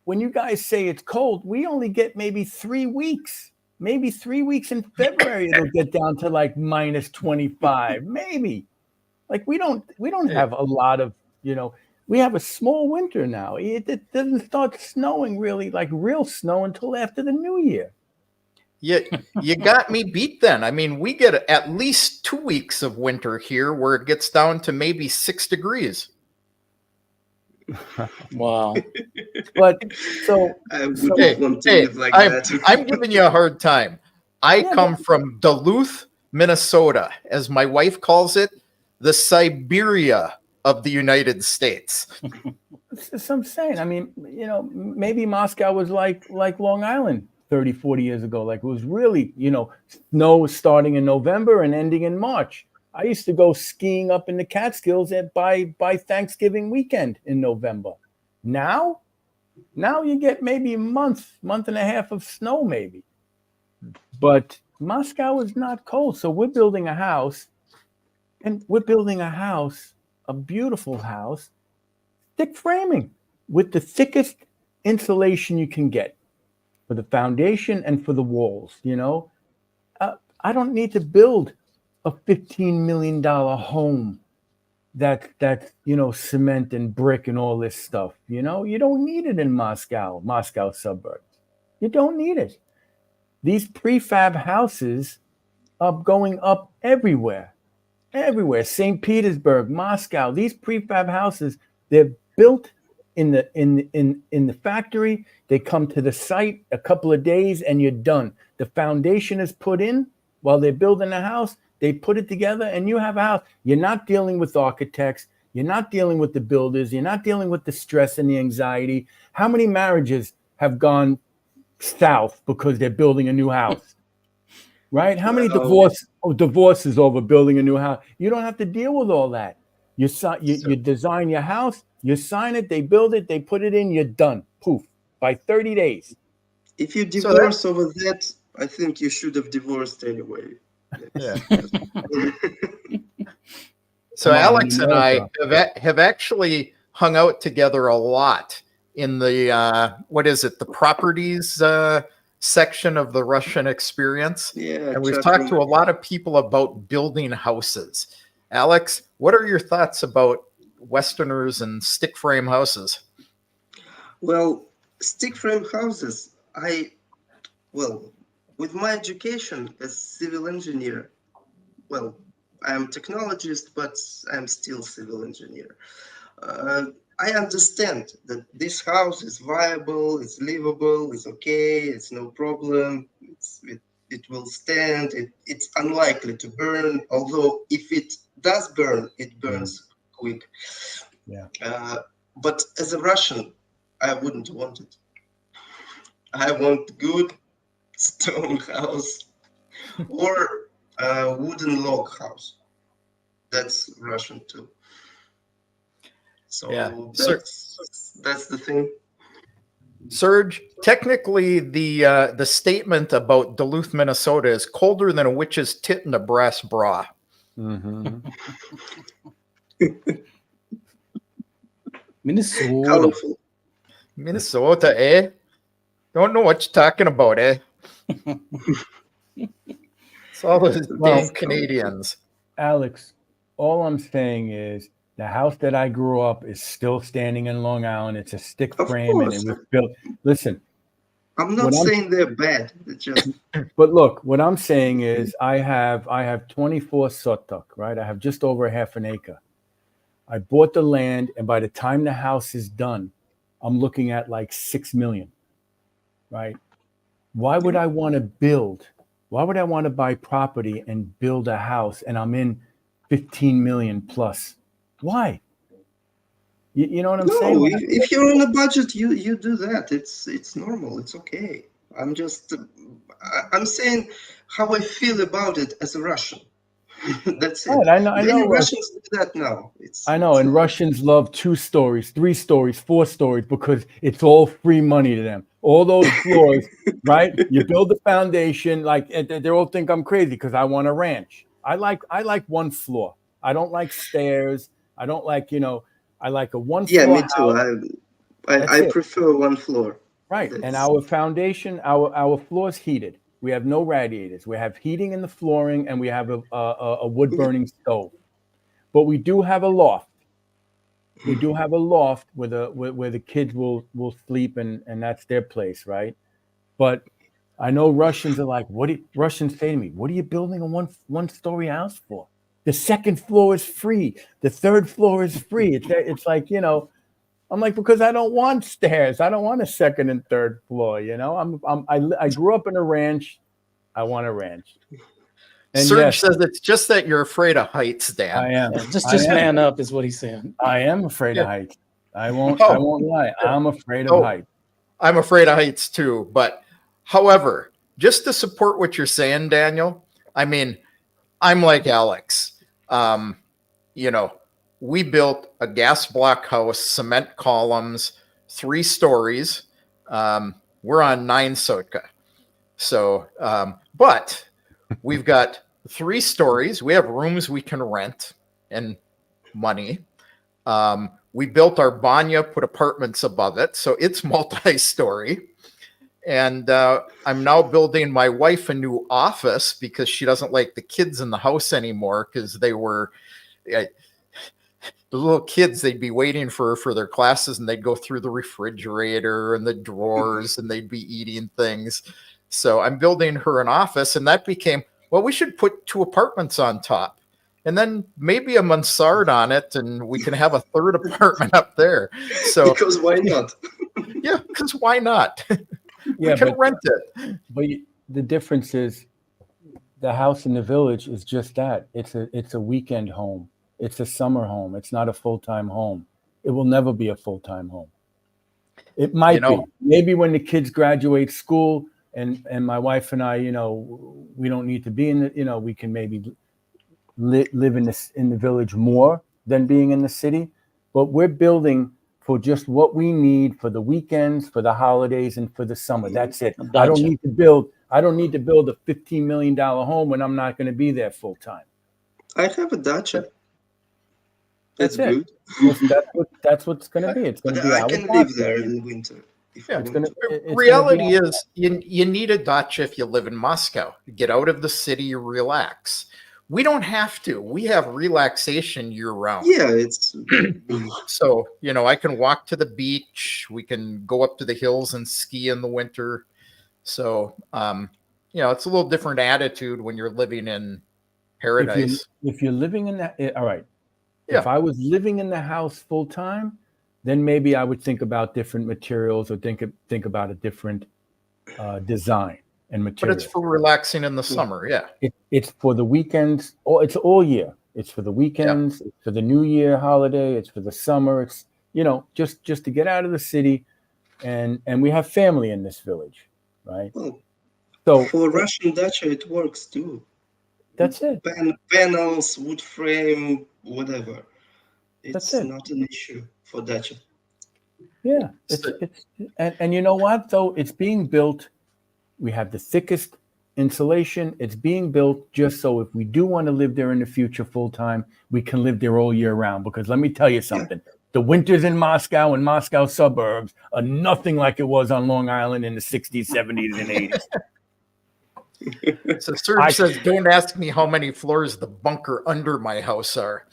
when you guys say it's cold, we only get maybe 3 weeks. Maybe 3 weeks in February it'll get down to like minus 25. Maybe. Like we don't have a lot of, we have a small winter now. It doesn't start snowing really, like real snow, until after the new year. You got me beat then. I mean, we get at least 2 weeks of winter here where it gets down to maybe 6 degrees. Wow. But I wouldn't want to live like that. I'm giving you a hard time. I come from Duluth, Minnesota, as my wife calls it, the Siberia of the United States. that's what I'm saying. I mean, maybe Moscow was like Long Island 30, 40 years ago. Like it was really, snow was starting in November and ending in March. I used to go skiing up in the Catskills by Thanksgiving weekend in November. Now you get maybe a month and a half of snow maybe. But Moscow is not cold. So we're building a house, a beautiful house, thick framing with the thickest insulation you can get for the foundation and for the walls. I don't need to build a $15 million home that's cement and brick and all this stuff. You don't need it in Moscow suburbs. You don't need it. These prefab houses are going up everywhere. St. Petersburg, Moscow, these prefab houses, they're built in the factory. They come to the site a couple of days and you're done. The foundation is put in while they're building the house. They put it together and you have a house. You're not dealing with architects. You're not dealing with the builders. You're not dealing with the stress and the anxiety. How many marriages have gone south because they're building a new house? Right? How many divorces over building a new house? You don't have to deal with all that. You design your house, you sign it, they build it, they put it in, you're done. Poof. By 30 days. If you divorce over that, I think you should have divorced anyway. Yeah. So Alex and I have actually hung out together a lot in the the properties section of the Russian Experience. Yeah, and we've talked to a lot of people about building houses. Alex, what are your thoughts about Westerners and stick frame houses? Well, stick frame houses, with my education as civil engineer, I'm technologist, but I'm still civil engineer. I understand that this house is viable, it's livable, it's okay, it's no problem, it will stand, it's unlikely to burn, although if it does burn, it burns quick. Yeah. But as a Russian, I wouldn't want it. I want good stone house or a wooden log house. That's Russian too. So yeah. that's the thing. Serge, technically the statement about Duluth, Minnesota is colder than a witch's tit in a brass bra. Mm-hmm. Minnesota. Colorful. Minnesota, eh? Don't know what you're talking about, eh? It's all those damn Canadians. Alex, all I'm saying is the house that I grew up is still standing in Long Island. It's a stick frame and it was built. Listen. I'm not saying they're bad. It's just But look, what I'm saying is I have 24 sotok, right? I have just over half an acre. I bought the land, and by the time the house is done, I'm looking at like 6 million, right? Why would I want to build? Why would I want to buy property and build a house and I'm in 15 million plus? Why? You know what I'm saying? No, if you're on a budget, you do that. It's normal. It's okay. I'm saying how I feel about it as a Russian. That's it. Right, I know. Many Russians do that now. And Russians love 2 stories, 3 stories, 4 stories because it's all free money to them. All those floors, right? You build the foundation, like they all think I'm crazy because I want a ranch. I like 1 floor. I don't like stairs. I don't like, I like a 1 floor. Yeah, me too. I prefer one floor. Right. And That's- our foundation, our floor's heated. We have no radiators. We have heating in the flooring, and we have a wood burning stove. But we do have a loft. We do have a loft where the kids will sleep, and that's their place, right? But I know Russians are like, Russians say to me, what are you building a one-story house for? The second floor is free. The third floor is free. It's like, you know, I'm like, because I don't want stairs. I don't want a second and third floor. You know, I grew up in a ranch. I want a ranch. And Serge says it's just that you're afraid of heights, Dan. I am. Yeah, just man up is what he's saying. I am afraid of heights. I won't lie. I'm afraid of heights. I'm afraid of heights too. But however, just to support what you're saying, Daniel, I mean, I'm like Alex. You know, we built a gas block house, cement columns, 3 stories. We're on 9 Sotka. So, but we've got 3 stories. We have rooms we can rent and money. We built our banya, put apartments above it. So it's multi-story. And I'm now building my wife a new office because she doesn't like the kids in the house anymore because they were... the little kids, they'd be waiting for their classes and they'd go through the refrigerator and the drawers and they'd be eating things. So I'm building her an office, and that became, well, we should put 2 apartments on top and then maybe a mansard on it, and we can have a 3rd apartment up there. So because why not? Yeah, because why not? Yeah, we can rent it. But the difference is the house in the village is just that. It's a weekend home. It's a summer home. It's not a full-time home. It will never be a full-time home. It might be. Maybe when the kids graduate school and my wife and I, you know, we don't need to be in the, you know, we can maybe live in the village more than being in the city. But we're building for just what we need for the weekends, for the holidays, and for the summer. That's it. Gotcha. I don't need to build a $15 million home when I'm not going to be there full time. I have a dacha. That's it. good. That's what's going to be. It's going to be. I can live there in winter. Yeah, reality is you need a dacha if you live in Moscow. Get out of the city, relax. We don't have to. We have relaxation year round. Yeah, it's so, you know, I can walk to the beach. We can go up to the hills and ski in the winter. So, you know, it's a little different attitude when you're living in paradise. If you're living in that, all right. Yeah. If I was living in the house full time, then maybe I would think about different materials or think about a different design and material. But it's for relaxing in the summer, yeah. It's for the weekends. It's all year. It's for the weekends. It's for the New Year holiday. It's for the summer. It's, you know, just to get out of the city, and we have family in this village, right? Well, so for Russian dacha, it works too. That's it. Panels, wood frame, whatever. It's That's it. not an issue for dacha. Yeah, and you know what though? It's being built. We have the thickest insulation. It's being built just so if we do want to live there in the future full time, we can live there all year round. Because let me tell you something: the winters in Moscow and Moscow suburbs are nothing like it was on Long Island in the 60s, 70s, and 80s. So Serge says, don't ask me how many floors the bunker under my house are.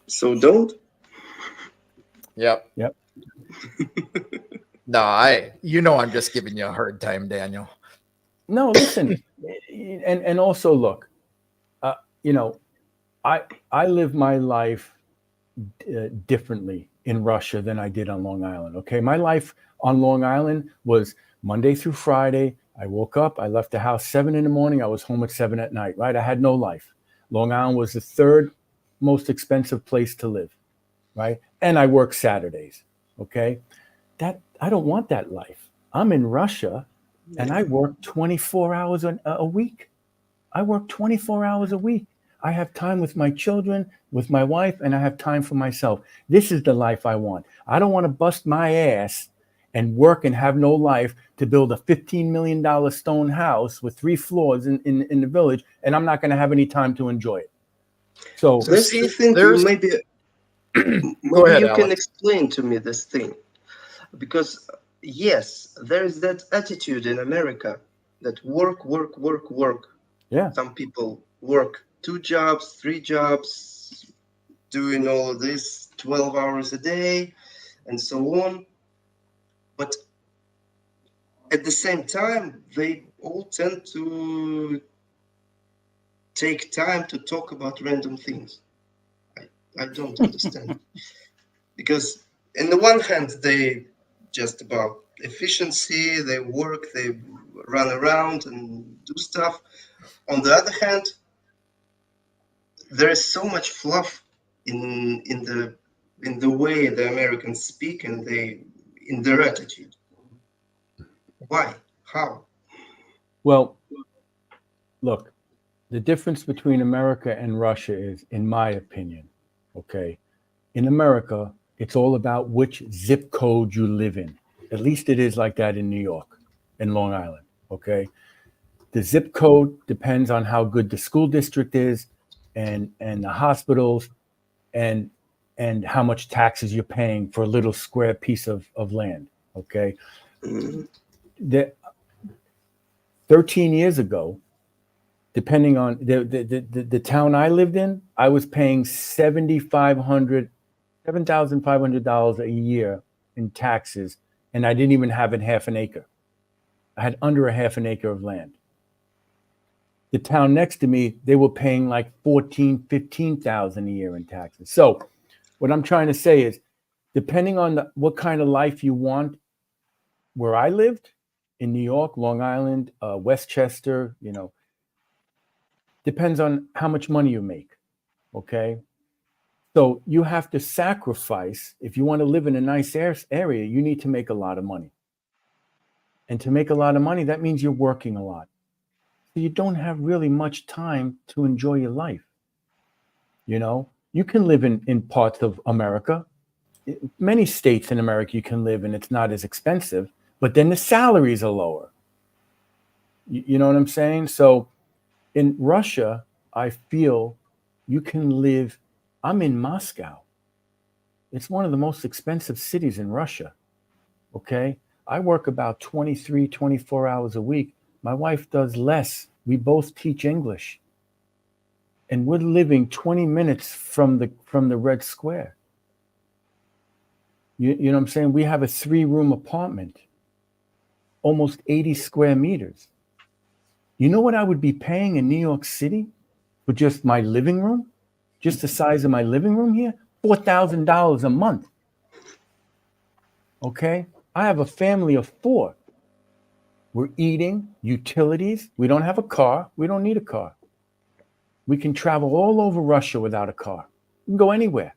So don't? Yep. No, I'm just giving you a hard time, Daniel. No, listen, and also look, you know, I live my life differently in Russia than I did on Long Island. Okay, my life on Long Island was Monday through Friday. I woke up, I left the house 7 a.m. I was home at 7 at night, right? I had no life. Long Island was the 3rd most expensive place to live, right? And I work Saturdays, okay? I don't want that life. I'm in Russia and I work 24 hours a week. I work 24 hours a week. I have time with my children, with my wife, and I have time for myself. This is the life I want. I don't want to bust my ass and work and have no life to build a $15 million stone house with 3 floors in the village, and I'm not going to have any time to enjoy it. So That's the thing. Maybe ahead, you can Alex. explain to me this thing. Because, yes, there is that attitude in America that work, work, work, work. Yeah. Some people work 2 jobs, 3 jobs, doing all of this 12 hours a day, and so on. But at the same time, they all tend to take time to talk about random things. I don't understand. Because in the one hand, they just about efficiency, they work, they run around and do stuff. On the other hand, there is so much fluff in the way the Americans speak and they in their attitude. Why? How? Well, look, the difference between America and Russia is, in my opinion, okay, in America, it's all about which zip code you live in. At least it is like that in New York and Long Island, okay? The zip code depends on how good the school district is and the hospitals and how much taxes you're paying for a little square piece of land, okay? Mhm. The, 13 years ago, depending on the town I lived in, I was paying $7,500 a year in taxes, and I didn't even have a half an acre. I had under a half an acre of land. The town next to me, they were paying like 15,000 a year in taxes. So what I'm trying to say is, depending on what kind of life you want, where I lived in New York, Long Island, Westchester, depends on how much money you make. Okay. So you have to sacrifice. If you want to live in a nice area, you need to make a lot of money. And to make a lot of money, that means you're working a lot. So you don't have really much time to enjoy your life. You can live in parts of America. Many states in America you can live in, it's not as expensive, but then the salaries are lower. You know what I'm saying? So in Russia, I feel you can live. I'm in Moscow. It's one of the most expensive cities in Russia. Okay. I work about 23, 24 hours a week. My wife does less. We both teach English. And we're living 20 minutes from the Red Square. You know what I'm saying? We have a 3-room apartment, almost 80 square meters. You know what I would be paying in New York City for just my living room? Just the size of my living room here? $4,000 a month. Okay? I have a family of 4. We're eating, utilities. We don't have a car. We don't need a car. We can travel all over Russia without a car. We can go anywhere.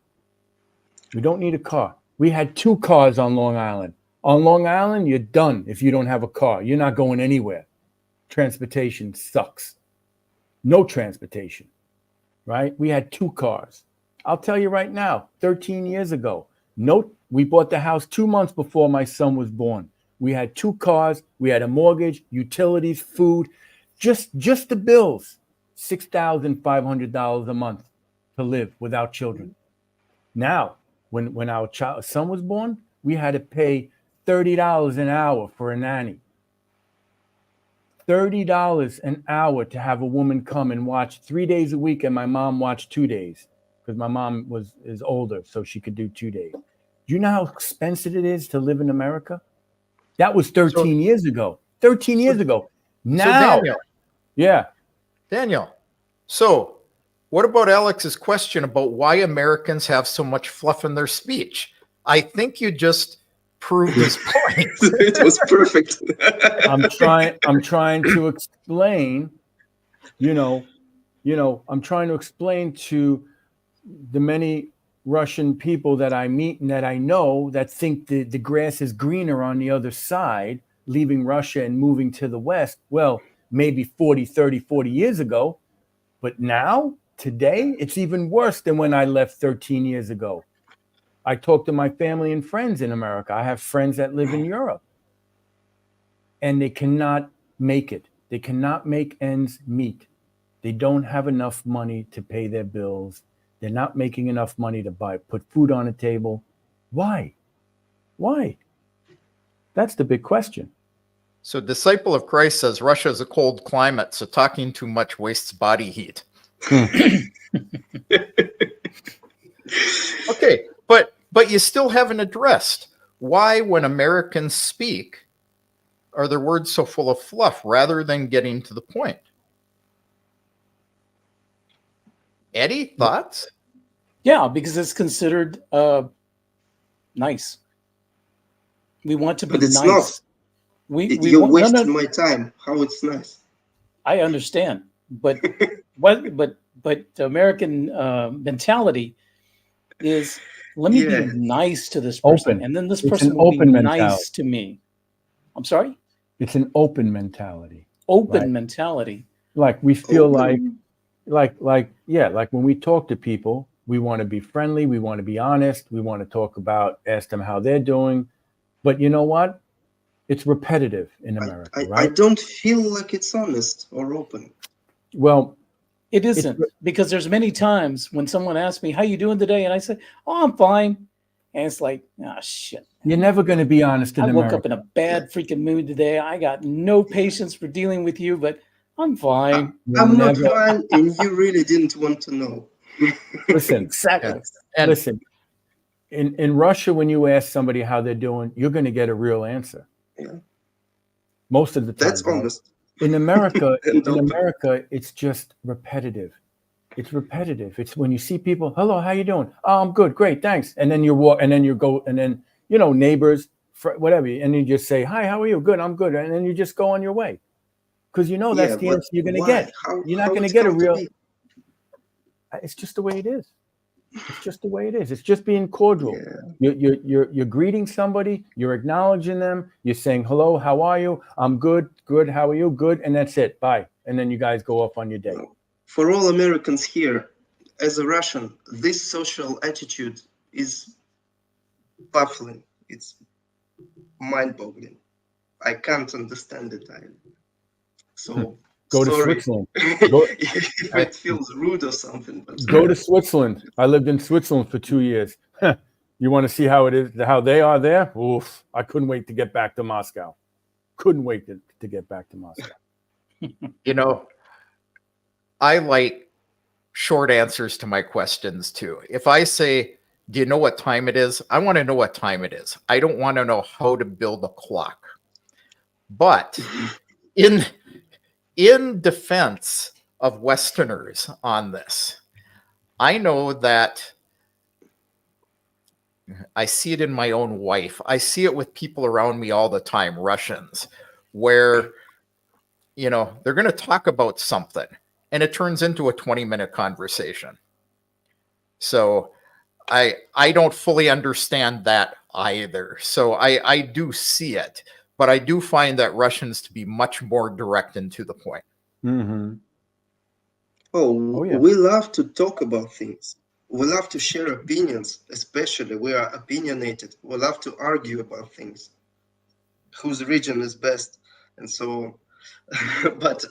We don't need a car. We had 2 cars on Long Island. On Long Island, you're done if you don't have a car. You're not going anywhere. Transportation sucks. No transportation, right? We had 2 cars. I'll tell you right now, 13 years ago, we bought the house 2 months before my son was born. We had 2 cars. We had a mortgage, utilities, food, just the bills, $6,500 a month to live without children. Now, when our son was born, we had to pay $30 an hour for a nanny. $30 an hour to have a woman come and watch 3 days a week, and my mom watched 2 days because my mom is older, so she could do 2 days. Do you know how expensive it is to live in America? That was 13 years ago. 13 years ago. Now, Daniel. So what about Alex's question about why Americans have so much fluff in their speech? I think you just proved his point. It was perfect. I'm trying to explain, I'm trying to explain to the many Russian people that I meet and that I know that think the grass is greener on the other side, leaving Russia and moving to the West. Well, maybe 40 years ago. But now, today, it's even worse than when I left 13 years ago. I talk to my family and friends in America. I have friends that live in Europe. And they cannot make it. They cannot make ends meet. They don't have enough money to pay their bills. They're not making enough money to put food on the table. Why? Why? That's the big question. So Disciple of Christ says Russia is a cold climate, so talking too much wastes body heat. Okay, but you still haven't addressed why, when Americans speak, are their words so full of fluff rather than getting to the point? Eddie, thoughts? Yeah, because it's considered nice. We want to be But it's nice. not. We You're want, wasting my time. How it's nice. I understand, but but the American mentality is, let me Yeah. be nice to this person, Open. and then this It's person an will be open nice mentality. to me. I'm sorry? It's an open mentality. Open Right. mentality. Like we feel Open. like when we talk to people, we want to be friendly, we want to be honest, we want to talk about, ask them how they're doing. But you know what? It's repetitive in America, I right? don't feel like it's honest or open. Well, It isn't, because there's many times when someone asks me, how you doing today? And I say, oh, I'm fine. And it's like, oh, shit. you're never going to be honest in I woke America. up in a bad freaking mood today. I got no patience for dealing with you, but I'm fine. I'm not Never- fine, and you really didn't want to know. Listen, Exactly. And listen. In Russia, when you ask somebody how they're doing, you're going to get a real answer. Yeah. Most of the time. That's right? honest. In America, And open. it's just repetitive. It's repetitive. It's when you see people, hello, how you doing? Oh, I'm good, great, thanks. And then you walk, and then you go, and then neighbors, whatever, and you just say, hi, how are you? Good, I'm good, and then you just go on your way, because that's the but answer you're going to why? get. How, You're not how going to it's get a come to real. be? It's just the way it is. It's just the way it is. It's just being cordial. Yeah. You're greeting somebody. You're acknowledging them. You're saying, hello, how are you? I'm good. Good. How are you? Good. And that's it. Bye. And then you guys go off on your day. For all Americans here, as a Russian, this social attitude is baffling. It's mind-boggling. I can't understand it. So Go to sorry Switzerland. Go, if it feels rude or something. But go to Switzerland. I lived in Switzerland for 2 years. You want to see how it is, how they are there? Oof. I couldn't wait to get back to Moscow. Couldn't wait to get back to Moscow. I like short answers to my questions too. If I say, do you know what time it is? I want to know what time it is. I don't want to know how to build a clock. But in defense of Westerners on this, I know that I see it in my own wife. I see it with people around me all the time, Russians, where, they're going to talk about something and it turns into a 20-minute conversation. So I don't fully understand that either. So I do see it, but I do find that Russians to be much more direct and to the point. Mm-hmm. Oh, yeah. We love to talk about things. We love to share opinions, especially we are opinionated. We love to argue about things. Whose region is best? And so, but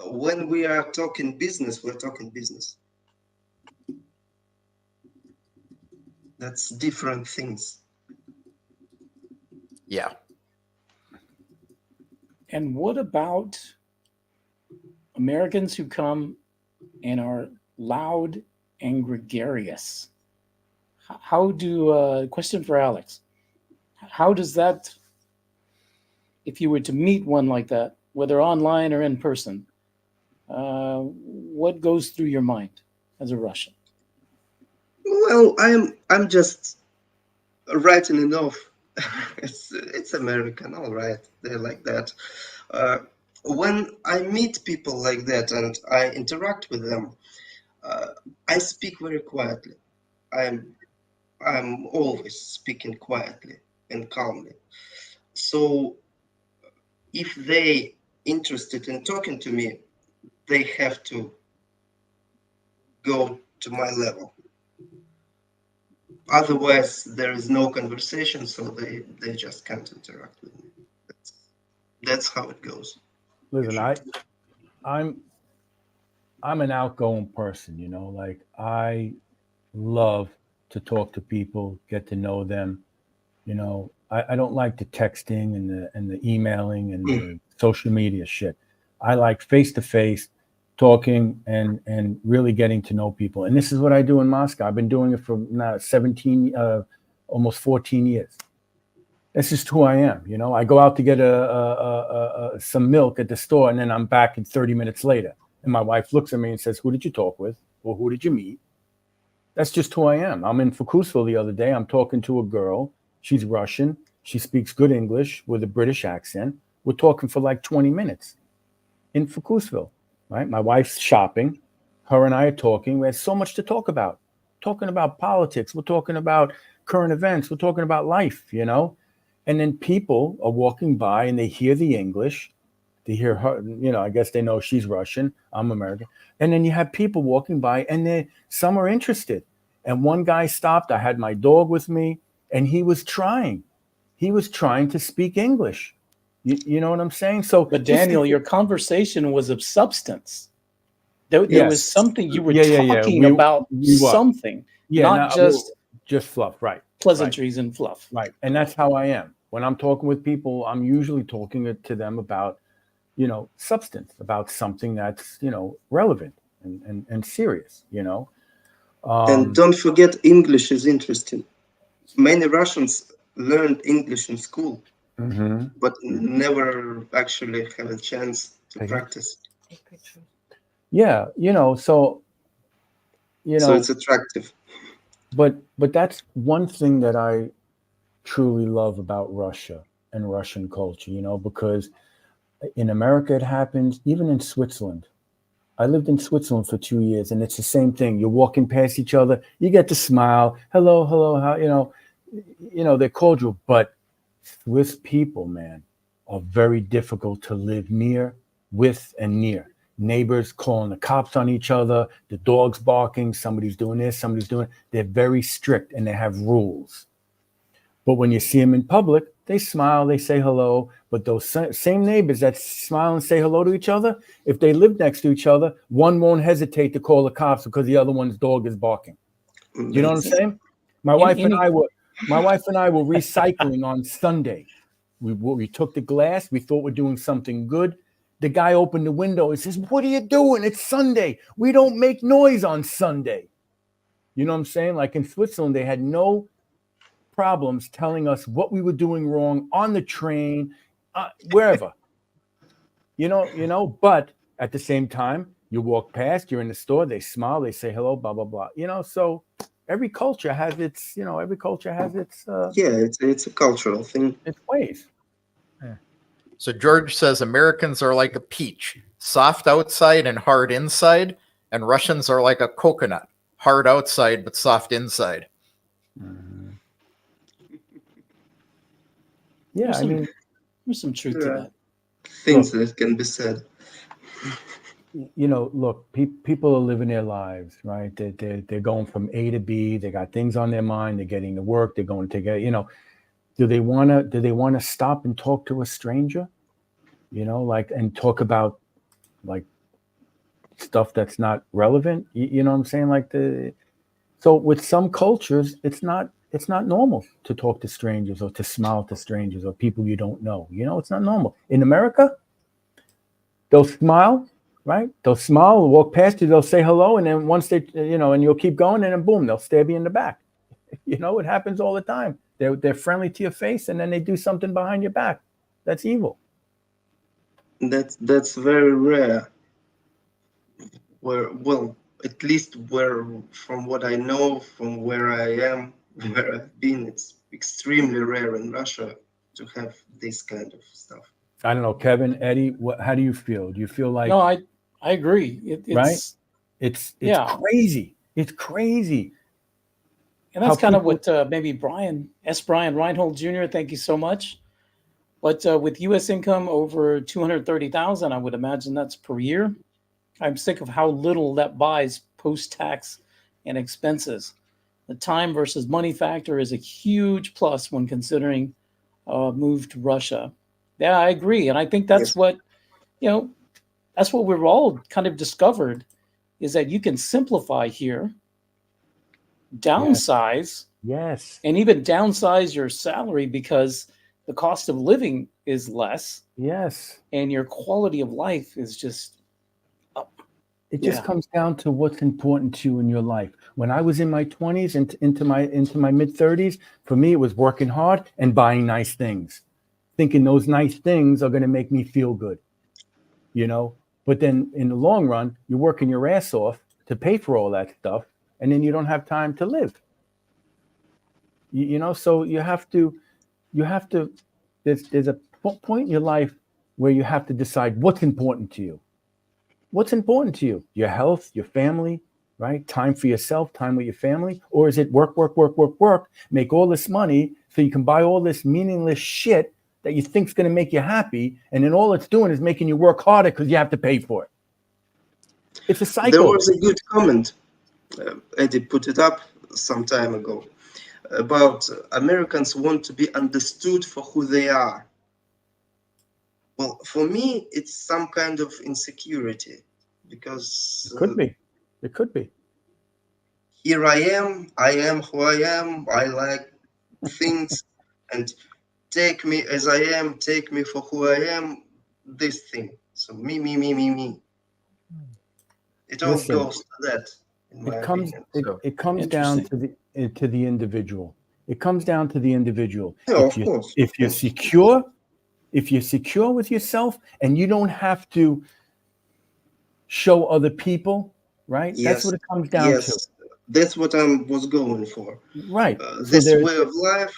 when we are talking business, we're talking business. That's different things. Yeah. And what about Americans who come and are loud and gregarious? How do, question for Alex, how does that, if you were to meet one like that, whether online or in person, what goes through your mind as a Russian? Well, I'm just writing it off. It's American, all right. They're like that. When I meet people like that and I interact with them, I speak very quietly. I'm always speaking quietly and calmly. So if they interested in talking to me, they have to go to my level. Otherwise, there is no conversation, so they just can't interact with me. That's how it goes. Listen, I'm an outgoing person, you know, like I love to talk to people, get to know them. You know, I don't like the texting and the emailing and the social media shit. I like face to face talking and really getting to know people. And this is what I do in Moscow. I've been doing it for now 17 almost 14 years. That's just who I am. You know, I go out to get some milk at the store, and then I'm back in 30 minutes later. And my wife looks at me and says, "Who did you talk with? Or who did you meet?" That's just who I am. I'm in Fukusville the other day. I'm talking to a girl. She's Russian. She speaks good English with a British accent. We're talking for like 20 minutes in Fukusville, right? My wife's shopping. Her and I are talking. We have so much to talk about. Talking about politics. We're talking about current events. We're talking about life, you know? And then people are walking by and they hear the English. They hear her, you know, I guess they know she's Russian. I'm American. And then you have people walking by and some are interested. And one guy stopped. I had my dog with me and he was trying to speak English. You know what I'm saying? So, but Daniel, your conversation was of substance. There Yes. was something you were Yeah. talking about, something, not just fluff, right? Pleasantries and fluff. Right. And that's how I am. When I'm talking with people, I'm usually talking to them about, you know, substance, about something that's, you know, relevant and serious, you know. And don't forget, English is interesting. Many Russians learned English in school, but never actually have a chance to practice. Yeah, you know, so it's attractive. But that's one thing that I truly love about Russia and Russian culture, you know, because in America it happens, even in Switzerland. I lived in Switzerland for 2 years, and it's the same thing. You're walking past each other, you get to smile, hello, how, you know, they're cordial. But Swiss people, man, are very difficult to live near, with, and near. Neighbors calling the cops on each other, the dogs barking, somebody's doing this, somebody's doing. They're very strict and they have rules. But when you see them in public, they smile, they say hello. But those same neighbors that smile and say hello to each other, if they live next to each other, one won't hesitate to call the cops because the other one's dog is barking. You know what I'm saying? My wife and I were recycling on Sunday. We took the glass. We thought we're doing something good. The guy opened the window and says, "What are you doing? It's Sunday. We don't make noise on Sunday." You know what I'm saying? Like in Switzerland, they had no problems telling us what we were doing wrong on the train, wherever. You know, but at the same time, you walk past, you're in the store, they smile, they say hello, blah, blah, blah. You know, so every culture has its, it's a cultural thing. Its ways. Yeah. So George says Americans are like a peach, soft outside and hard inside, and Russians are like a coconut, hard outside but soft inside. Yeah, there's some truth to that. Things that can be said. You know, look, people are living their lives, right? They're going from A to B. They got things on their mind. They're getting to work. They're going to get, you know. Do they want to stop and talk to a stranger? You know, like, and talk about like stuff that's not relevant. You know what I'm saying? Like so with some cultures, it's not normal to talk to strangers or to smile to strangers or people you don't know. You know, it's not normal. In America, they'll smile, right? They'll smile, walk past you, they'll say hello, and then once they, you know, and you'll keep going, and then boom, they'll stab you in the back. You know, it happens all the time. They're friendly to your face, and then they do something behind your back. That's evil. That's very rare. At least from what I know, from where I am, where I've been, it's extremely rare in Russia to have this kind of stuff. I don't know, Kevin, Eddie, how do you feel? Do you feel like? No, I agree. It's right. It's crazy. It's crazy. And that's kind of what maybe Brian Reinhold Jr. Thank you so much. But with U.S. income over 230,000, I would imagine that's per year. I'm sick of how little that buys post-tax and expenses. The time versus money factor is a huge plus when considering move to Russia. Yeah, I agree. And I think that's what, you know, that's what we've all kind of discovered is that you can simplify here, downsize, Yes. and even downsize your salary because the cost of living is less Yes. and your quality of life is just up. It just Yeah. comes down to what's important to you in your life. When I was in my 20s and into my mid 30s, for me it was working hard and buying nice things, thinking those nice things are going to make me feel good, you know. But then in the long run, you're working your ass off to pay for all that stuff, and then you don't have time to live. You know, so you have to. There's a point in your life where you have to decide what's important to you. What's important to you? Your health, your family, right? Time for yourself, time with your family? Or is it work, work, work, work, work, make all this money so you can buy all this meaningless shit that you think's going to make you happy, and then all it's doing is making you work harder because you have to pay for it. It's a cycle. There was a good comment, Eddie put it up some time ago, about Americans want to be understood for who they are. Well, for me, it's some kind of insecurity because It could be. It could be. here I am who I am, I like things, and take me as I am, take me for who I am, this thing. So me. It all Listen, goes to that, in my opinion. It comes down to the individual. It comes down to the individual. Yeah, of course. If you're secure, with yourself and you don't have to show other people, right? Yes, that's what it comes down to. That's what I was going for. Right. This way of life.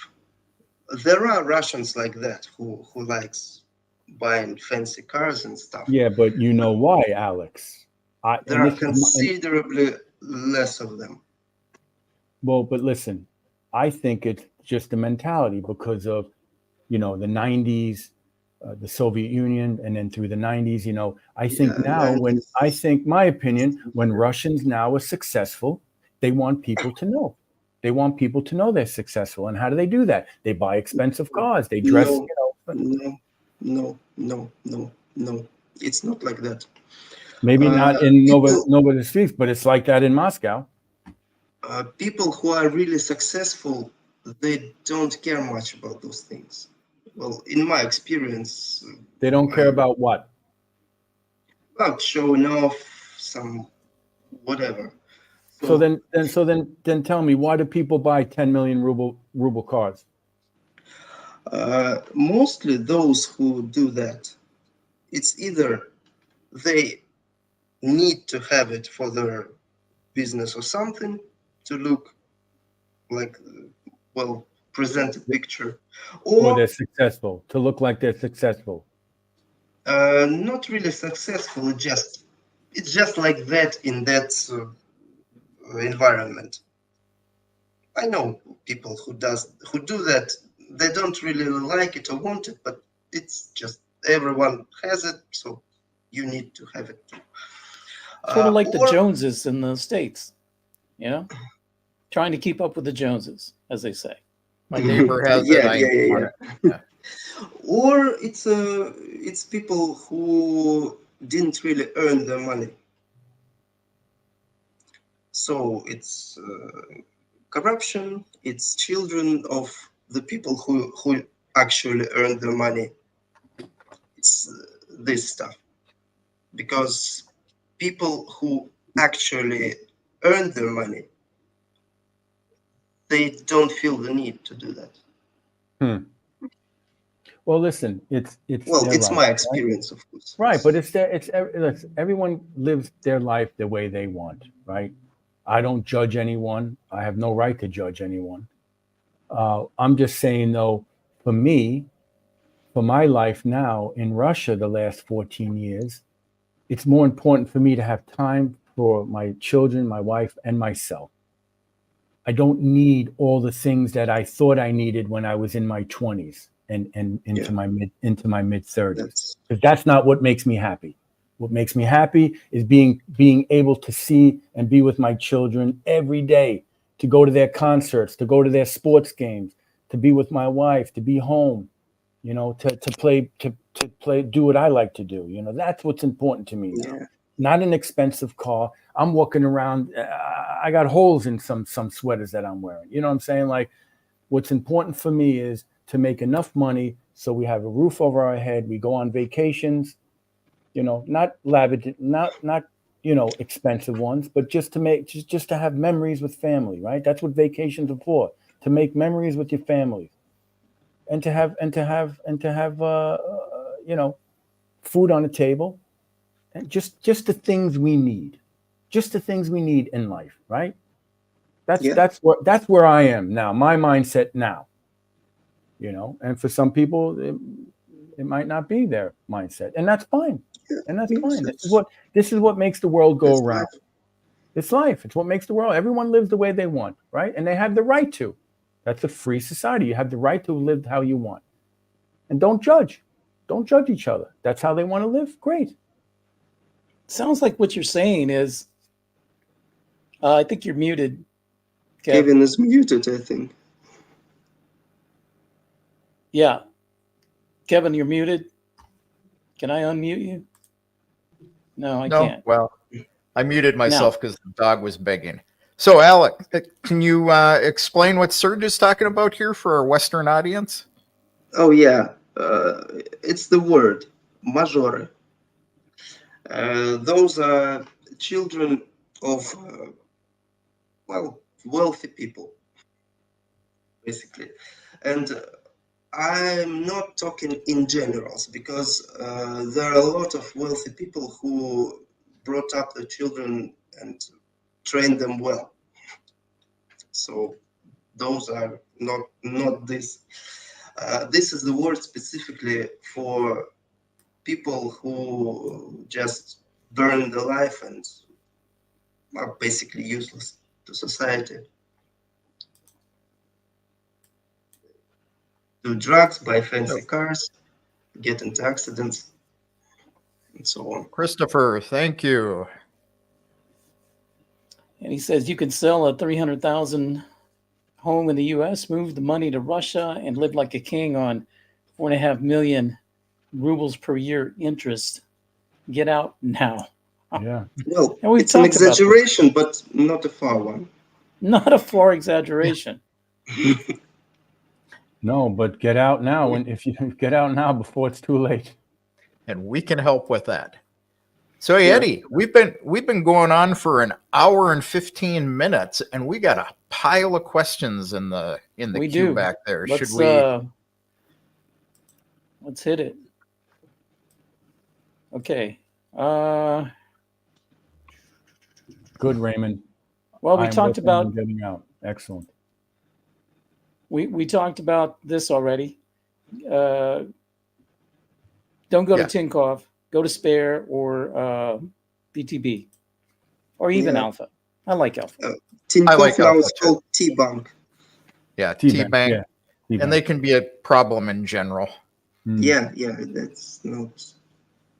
There are Russians like that who likes buying fancy cars and stuff. Yeah, but you know why, Alex? There are considerably less of them. Well, but listen, I think it's just a mentality because of, the 90s, the Soviet Union, and then through the 90s, I think my opinion, when Russians now are successful, they want people to know. They want people to know they're successful. And how do they do that? They buy expensive cars. They dress, No. It's not like that. Maybe not in Novosibirsk, but it's like that in Moscow. People who are really successful, they don't care much about those things. Well, in my experience, they don't care about what? About showing off some whatever. So then tell me, why do people buy 10 million ruble cars? Mostly those who do that, it's either they need to have it for their business or something to look like, present a picture, or they're successful, to look like they're successful. Not really successful. It's just like that in that environment. I know people who do that. They don't really like it or want it, but it's just everyone has it, so you need to have it too. Sort of like the Joneses in the States, trying to keep up with the Joneses, as they say. My neighbor has it. Yeah. Or it's people who didn't really earn their money. So it's corruption. It's children of the people who actually earn their money. It's this stuff. Because people who actually earn their money, they don't feel the need to do that. Well, listen, it's my experience, right? Of course. Right, but everyone lives their life the way they want, right? I don't judge anyone. I have no right to judge anyone. I'm just saying, though, for me, for my life now in Russia, the last 14 years, it's more important for me to have time for my children, my wife, and myself. I don't need all the things that I thought I needed when I was in my 20s and into my mid 30s. Because that's not what makes me happy. What makes me happy is being able to see and be with my children every day, to go to their concerts, to go to their sports games, to be with my wife, to be home, to play, do what I like to do. That's what's important to me now. not an expensive car. I'm walking around. I got holes in some sweaters that I'm wearing. You know what I'm saying? Like, what's important for me is to make enough money so we have a roof over our head. We go on vacations, you know, not lavish, not you know, expensive ones, but just to have memories with family, right? That's what vacations are for, to make memories with your family, and to have you know, food on the table, and just the things we need, just the things we need in life, right? That's where I am now. My mindset now, you know, and for some people it might not be their mindset, and that's fine. And that's fine. This is what makes the world go around. It's life. It's what makes the world. Everyone lives the way they want, right? And they have the right to. That's a free society. You have the right to live how you want. And don't judge. Don't judge each other. That's how they want to live. Great. Sounds like what you're saying is, I think you're muted. Kevin is muted, I think. Yeah. Kevin, you're muted. Can I unmute you? No, I can't. Well, I muted myself because the dog was begging. So, Alec, can you explain what Serge is talking about here for our Western audience? Oh, yeah. It's the word, majore. Those are children of, wealthy people, basically. And I'm not talking in generals, because there are a lot of wealthy people who brought up their children and trained them well. So those are not this. This is the word specifically for people who just burn the life and are basically useless to society. Do drugs, buy fancy cars, get into accidents, and so on. Christopher, thank you. And he says you can sell a $300,000 home in the U.S., move the money to Russia, and live like a king on 4.5 million rubles per year interest. Get out now. Yeah. Well, it's an exaggeration, but not a far one. Not a far exaggeration. No, but get out now. And if you get out now before it's too late, and we can help with that. So, hey, Eddie, we've been going on for an hour and 15 minutes, and we got a pile of questions in the queue back there. Let's hit it. Okay. Good, Raymond. Well, we talked about getting out. Excellent. We talked about this already. Don't go to Tinkoff. Go to Spare or BTB, or even Alpha. I like Alpha. Tinkoff now is called T-Bank. Yeah, T-Bank. Yeah. And they can be a problem in general. Yeah, that's not.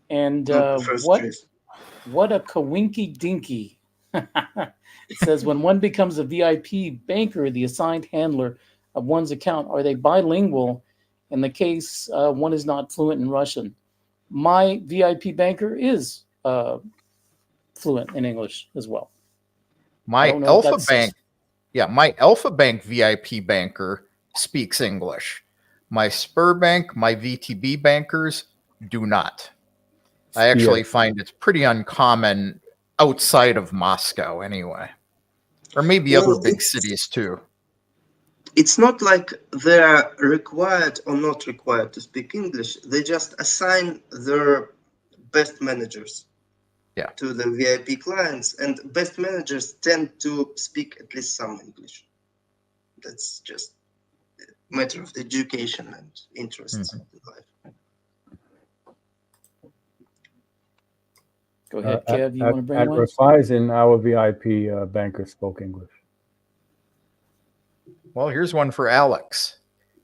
And what a coinky dinky. It says when one becomes a VIP banker, the assigned handler of one's account, are they bilingual in the case one is not fluent in Russian? My VIP banker is fluent in English as well. My Alpha Bank VIP banker speaks English. My Sberbank, my VTB bankers do not. I actually find it's pretty uncommon outside of Moscow anyway. Or maybe other big cities too. It's not like they're required or not required to speak English. They just assign their best managers to the VIP clients, and best managers tend to speak at least some English. That's just a matter of education and interests in life. Go ahead, Kev. You want to bring one? At Raiffeisen, our VIP banker spoke English. Well, here's one for Alex.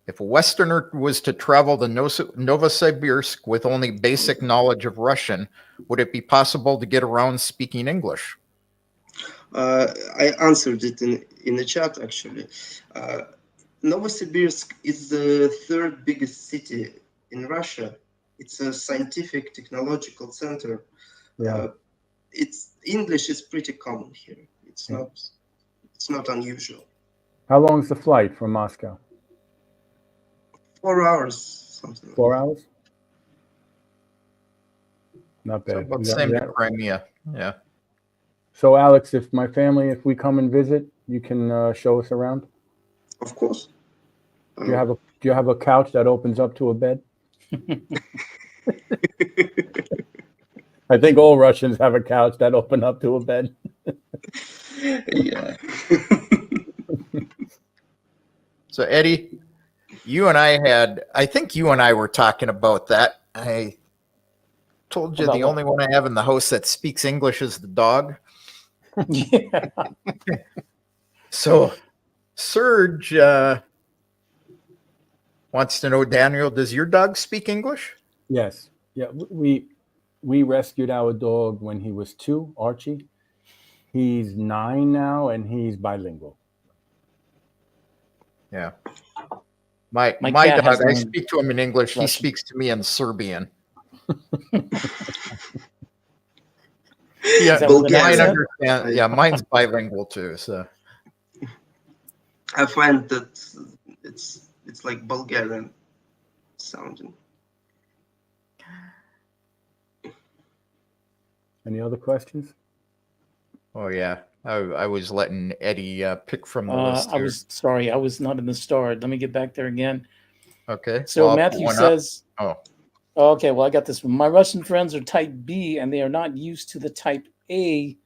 If a Westerner was to travel to Novosibirsk with only basic knowledge of Russian, would it be possible to get around speaking English? I answered it in the chat, actually. Novosibirsk is the third biggest city in Russia. It's a scientific technological center. it's English is pretty common here. It's Yeah. not unusual. How long is the flight from Moscow? 4 hours, something like 4 hours? Not So bad. about the Is that- same is to that- Crimea. Yeah. So, Alex, if we come and visit, you can show us around. that. Of course. Do you have a couch that opens up to a bed? I think all Russians have a couch that open up to a bed. Yeah. So Eddie, I think you and I were talking about that. I told you About the what? only one I have in the house that speaks English is the dog. Yeah. So Serge wants to know, Daniel, does your dog speak English? Yes. Yeah. We rescued our dog when he was 2, Archie. He's 9 now, and he's bilingual. Yeah. My My dog, cat has I learned speak to him in English. He Russian. speaks to me in Serbian. Is Yeah, that with an Bulgarian. mine accent? understand. Yeah, mine's bilingual too. So I find that it's like Bulgarian sounding. Any other questions? oh yeah, I was letting Eddie pick from the list I here. was sorry, I was not in the start. Let me get back there again. Okay. So well, I'll put Matthew one up. says, Oh, okay, well, I got this one. My Russian friends are type B and they are not used to the type A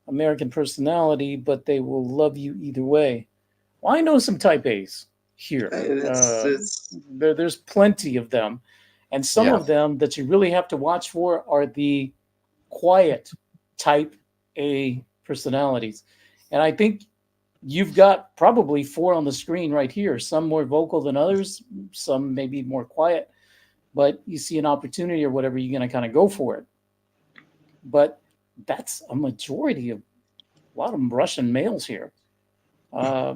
American personality, but they will love you either way. Well, I know some type A's here. It's There's plenty of them. And some Yeah. of them that you really have to watch for are the quiet type A personalities. And I think you've got probably 4 on the screen right here, some more vocal than others, some maybe more quiet, but you see an opportunity or whatever, you're going to kind of go for it. But that's a majority of a lot of Russian males here. I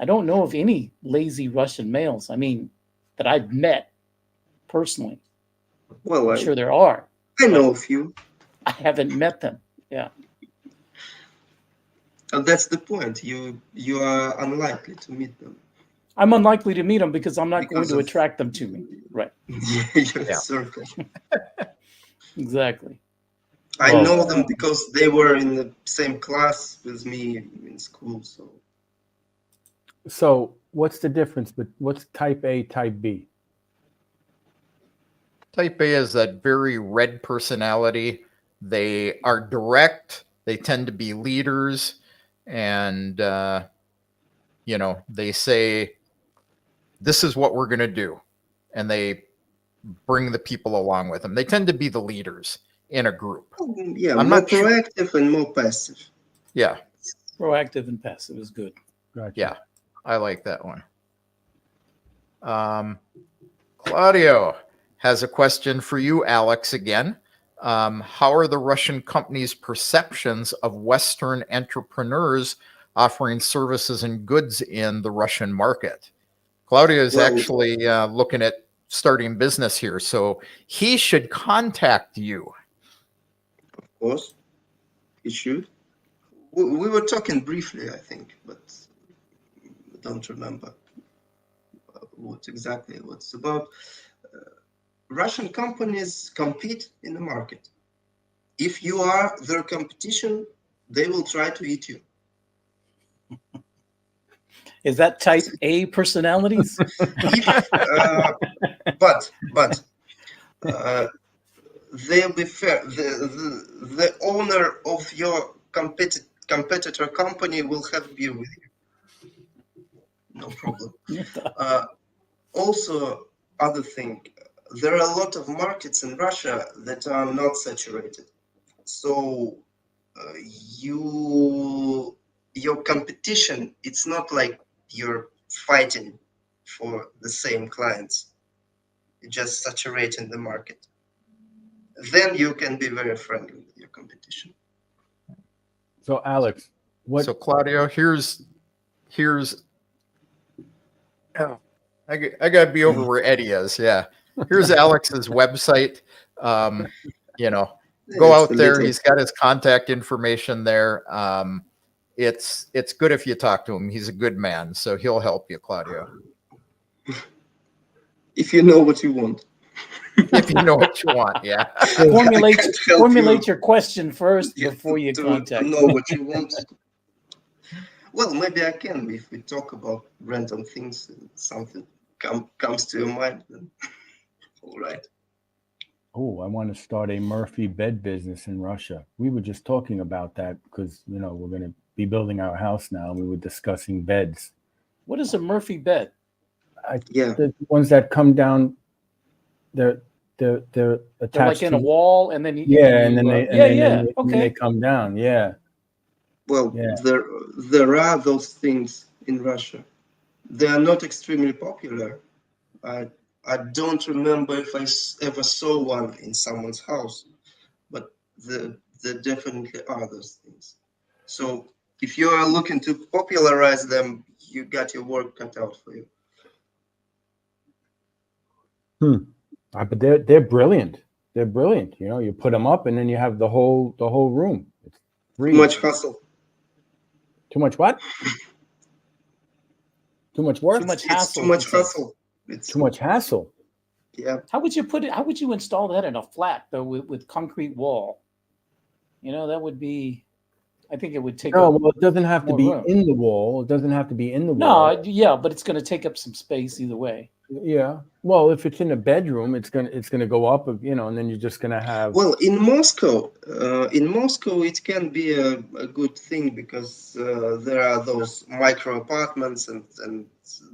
don't know of any lazy Russian males. I mean, that I've met personally. well, I'm sure there are. I know a few. I haven't met them. Yeah. And that's the point. You are unlikely to meet them. I'm unlikely to meet them because I'm not going Because to of- attract them to me. Right. Your Yeah. circle. Exactly. I Well- know them because they were in the same class with me in school. So, what's the difference? But what's type A, type B? type A is that very red personality. They are direct. They tend to be leaders, and they say, "This is what we're going to do," and they bring the people along with them. They tend to be the leaders in a group. Yeah, I'm more not sure- proactive and more passive. Yeah, Proactive and passive is good. Gotcha. yeah, I like that one. Claudio has a question for you, Alex, again. How are the Russian companies' perceptions of Western entrepreneurs offering services and goods in the Russian market? Claudio is Well- actually looking at starting business here, so he should contact you. Of course, it should. We were talking briefly, I think, but I don't remember what exactly what's about. Russian companies compete in the market. If you are their competition, they will try to eat you. Is that type A personalities? If, but they'll be fair. The owner of your competitor company will have beer with you. No problem. Also, other thing, there are a lot of markets in Russia that are not saturated. So your competition, it's not like you're fighting for the same clients. You're just saturating the market. Then you can be very friendly with your competition. So, Alex, what? So Claudio, here's oh, I gotta be over where Eddie is. Yeah. Here's Alex's website. go It's out a there. little- He's got his contact information there. It's good if you talk to him. He's a good man, so he'll help you, Claudio. If you know what you want. If you know what you want, yeah. Formulate can't help formulate you. your question first Yeah, before you to contact know me. what you want. Well, maybe I can if we talk about random things. Something comes to your mind. Then all right. Oh, I want to start a Murphy bed business in Russia. We were just talking about that because, we're going to be building our house now. And we were discussing beds. What is a Murphy bed? Yeah. The ones that come down, they're They're attached like in a to, wall, and then and then they, yeah. and then they Okay. come down. Yeah. Well, Yeah. there are those things in Russia. They are not extremely popular. I don't remember if I ever saw one in someone's house, but there definitely are those things. So if you are looking to popularize them, you got your work cut out for you. But they're brilliant. They're brilliant. You put them up, and then you have the whole room. It's free. Too much hustle. Too much what? Too much work. Too much It's hassle. too much he says. hustle. It's Too much hassle. yeah. How would you put it? How would you install that in a flat though, with concrete wall? That would be. I think it would take. No, up well, it doesn't have to more be room. in the wall. It doesn't have to be in the wall. No, yeah, but it's going to take up some space either way. Yeah. Well, if it's in a bedroom, it's gonna go up, and then you're just gonna have. Well, in Moscow, it can be a good thing because there are those micro apartments and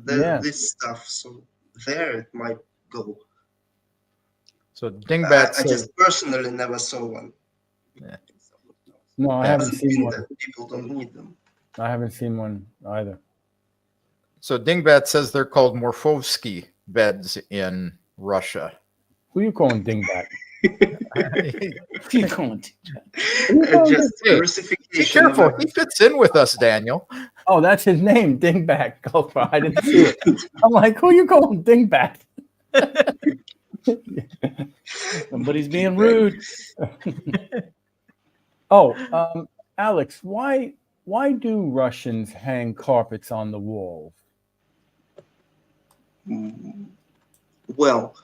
this stuff. So there it might go. So Dingbat I says, just personally never saw one. Yeah. No, I haven't seen one. People don't need them. I haven't seen one either. so Dingbat says they're called Morfovsky beds in Russia. Who you calling dingbat? You're going to. Just Hey, diversification. Be careful. He fits in with us, Daniel. Oh, that's his name, dingbat. Gopher. I didn't see it. I'm like, who you calling dingbat? Somebody's being rude. Oh, Alex, why do Russians hang carpets on the walls? Well,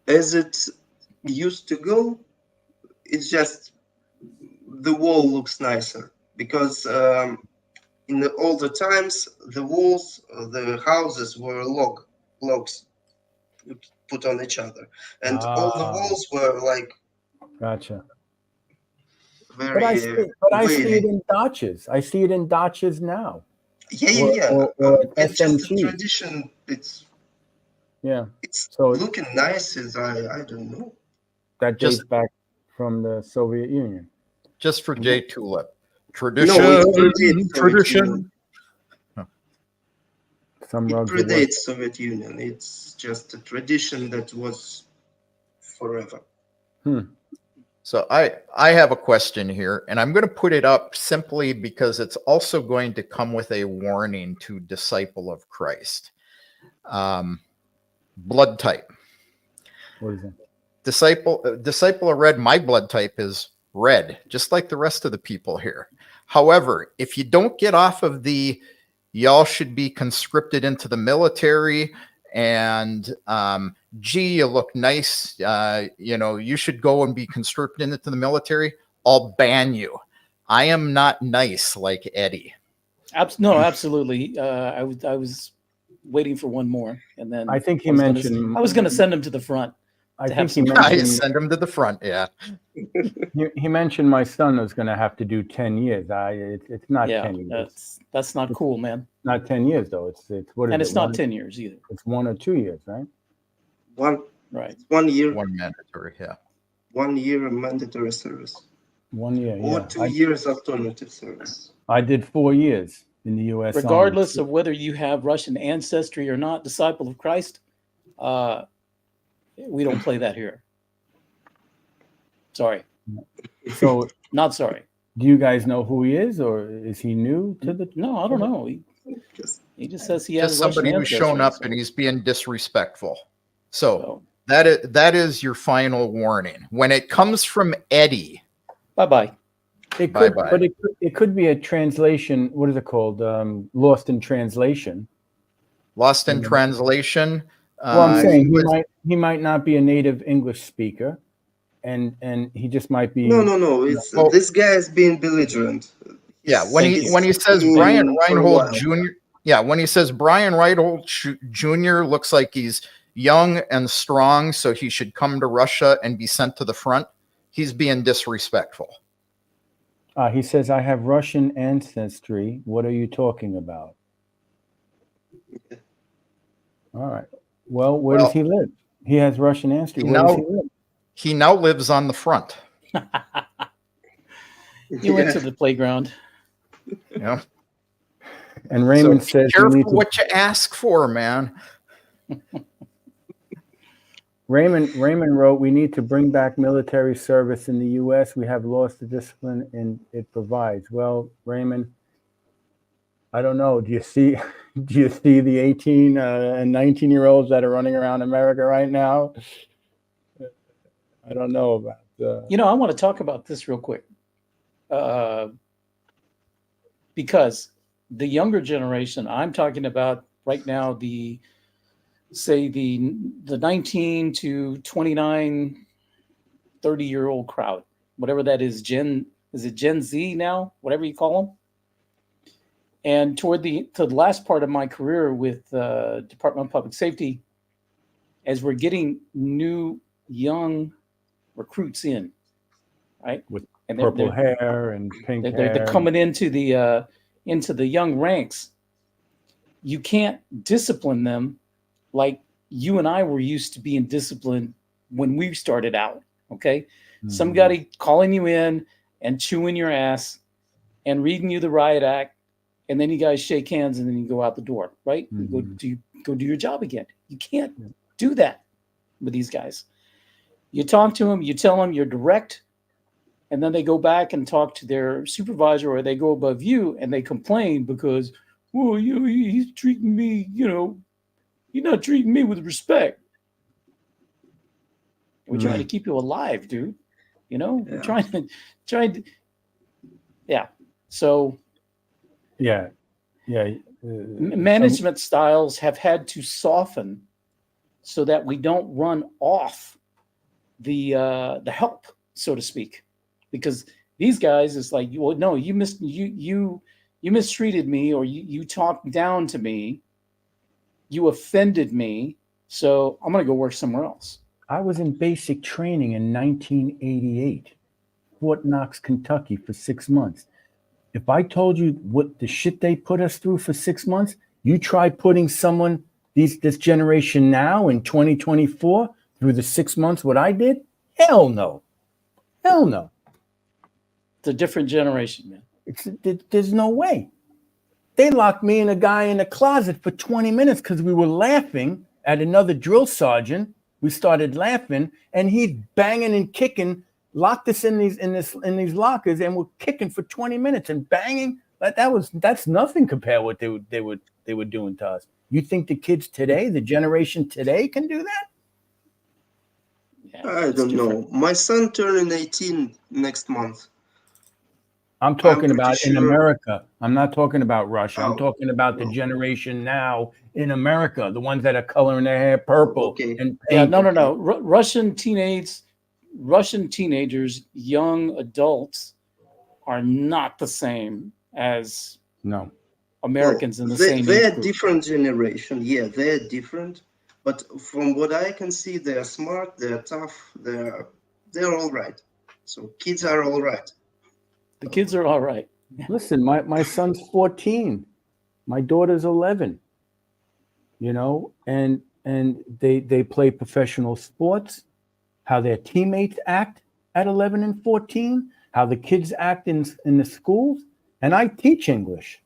as it used to go, it's just the wall looks nicer because in the older times the walls, the houses were logs put on each other, and all the walls were like Gotcha. very. But I see it in dachas. I see it in dachas now. Yeah. Or It's just a SMT. tradition. It's So looking nice. I don't know. that dates Just- back from the Soviet Union. Just for J Tulip. No, Tradition. it predates Soviet Tradition. Union. Some It rugs are predates Soviet Union. It's just a tradition that was forever. So I have a question here, and I'm going to put it up simply because it's also going to come with a warning to Disciple of Christ. Blood type. What is it? Disciple of Red, my blood type is red, just like the rest of the people here. However, if you don't get off of y'all should be conscripted into the military, and gee, you look nice, you should go and be conscripted into the military, I'll ban you. I am not nice like Eddie. No, absolutely. I was waiting for one more, and then I think he I was mentioned. going to send him to the front. I to think have he some- I mentioned. send him to the front. Yeah. He mentioned my son was going to have to do 10 years. It's not Yeah, 10 years. that's not cool, man. Not 10 years though. It's what is And it? it's not 10 years either. It's 1 or 2 years, right? Right. 1 year, One mandatory. Yeah. 1 year mandatory service, 1 year. or Yeah. 2 years alternative service. I did 4 years in the U.S. Army. Regardless of whether you have Russian ancestry or not, Disciple of Christ, we don't play that here. Sorry. So, Not sorry. do you guys know who he is, or is he new to the? No, I don't know. Just He just says he Just has Russian somebody who's shown ancestry, up so- and he's being disrespectful. So That is your final warning. When it comes from Eddie, Bye-bye. It could, Bye-bye. but it could be a translation. What is it called? Lost in translation. lost in translation. Well, I'm saying he was- he might not be a native English speaker, and he just might be. No. It's this guy is being belligerent. yeah, when he says been Brian for a Reinhold while. Jr. Yeah, when he says Brian Reinhold Jr. looks like he's young and strong, so he should come to Russia and be sent to the front, he's being disrespectful. He says, "I have Russian ancestry. What are you talking about?" All right. Well, where does he live? He has Russian ancestry. Where does he live? He now lives on the front. You went to the playground. Yeah. And Raymond So says, be careful what you ask for, man. Raymond wrote, "We need to bring back military service in the U.S. We have lost the discipline and it provides." Well, Raymond, I don't know. Do you see the 18 and 19-year-olds that are running around America right now? I don't know about. I want to talk about this real quick, because the younger generation, I'm talking about right now, the 19 to 29, 30-year-old crowd, whatever that is, is it Gen Z now? Whatever you call them. And to the last part of my career with Department of Public Safety, as we're getting new young recruits in, right? With and purple hair and pink hair. They're coming into the young ranks. You can't discipline them like you and I were used to being disciplined when we started out. Okay. Mm-hmm. Somebody calling you in and chewing your ass and reading you the riot act. And then you guys shake hands and then you go out the door, right? Mm-hmm. You go do your job again. You can't do that with these guys. You talk to them, you tell them you're direct, and then they go back and talk to their supervisor, or they go above you and they complain because, well, he's treating me, you're not treating me with respect. We're trying to keep you alive, dude. We're trying to, yeah. So, yeah. Management styles have had to soften so that we don't run off the help, so to speak, because these guys is like, well, no, you mistreated me, or you talked down to me, you offended me, so I'm gonna go work somewhere else. I was in basic training in 1988, Fort Knox, Kentucky, for 6 months. If I told you what the shit they put us through for 6 months, you try putting someone, this generation now in 2024 through the 6 months what I did? Hell no. Hell no. It's a different generation, man. There's no way. They locked me and a guy in a closet for 20 minutes because we were laughing at another drill sergeant. We started laughing, and he's banging and kicking, locked us in these lockers, and we're kicking for 20 minutes and banging. That's nothing compared to what they were doing to us. You think the kids today, the generation today, can do that? Yeah, I don't know. My son turning 18 next month. I'm talking about in America. I'm not talking about Russia. I'm talking about the generation now in America, the ones that are coloring their hair purple and pink. Yeah, no. Russian teenagers, young adults, are not the same as Americans in the same. They're different generation. Yeah, they're different. But from what I can see, they're smart. They're tough. They're all right. So kids are all right. The kids are all right. Listen, my son's 14. My daughter's 11. And they play professional sports, how their teammates act at 11 and 14, how the kids act in the schools. And I teach English.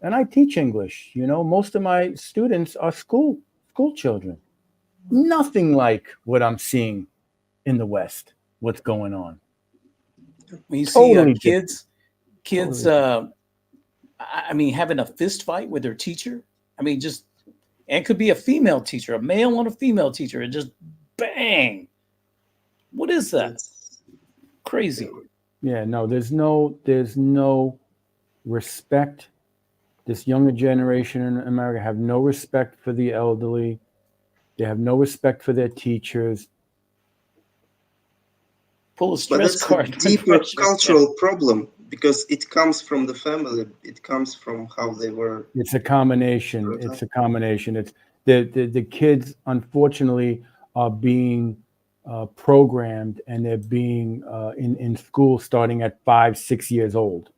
Most of my students are school children. Nothing like what I'm seeing in the West, what's going on. When you see kids, having a fist fight with their teacher, just And it could be a female teacher, a male and a female teacher, and just bang. What is that? That's- Crazy. Yeah, no, there's no respect. This younger generation in America have no respect for the elderly. They have no respect for their teachers. Pull a But stress that's a card. deeper cultural problem because it comes from the family. It comes from how they were. It's a combination. Brought It's up. a combination. It's the kids, unfortunately, are being programmed, and they're being in school starting at 5, 6 years old.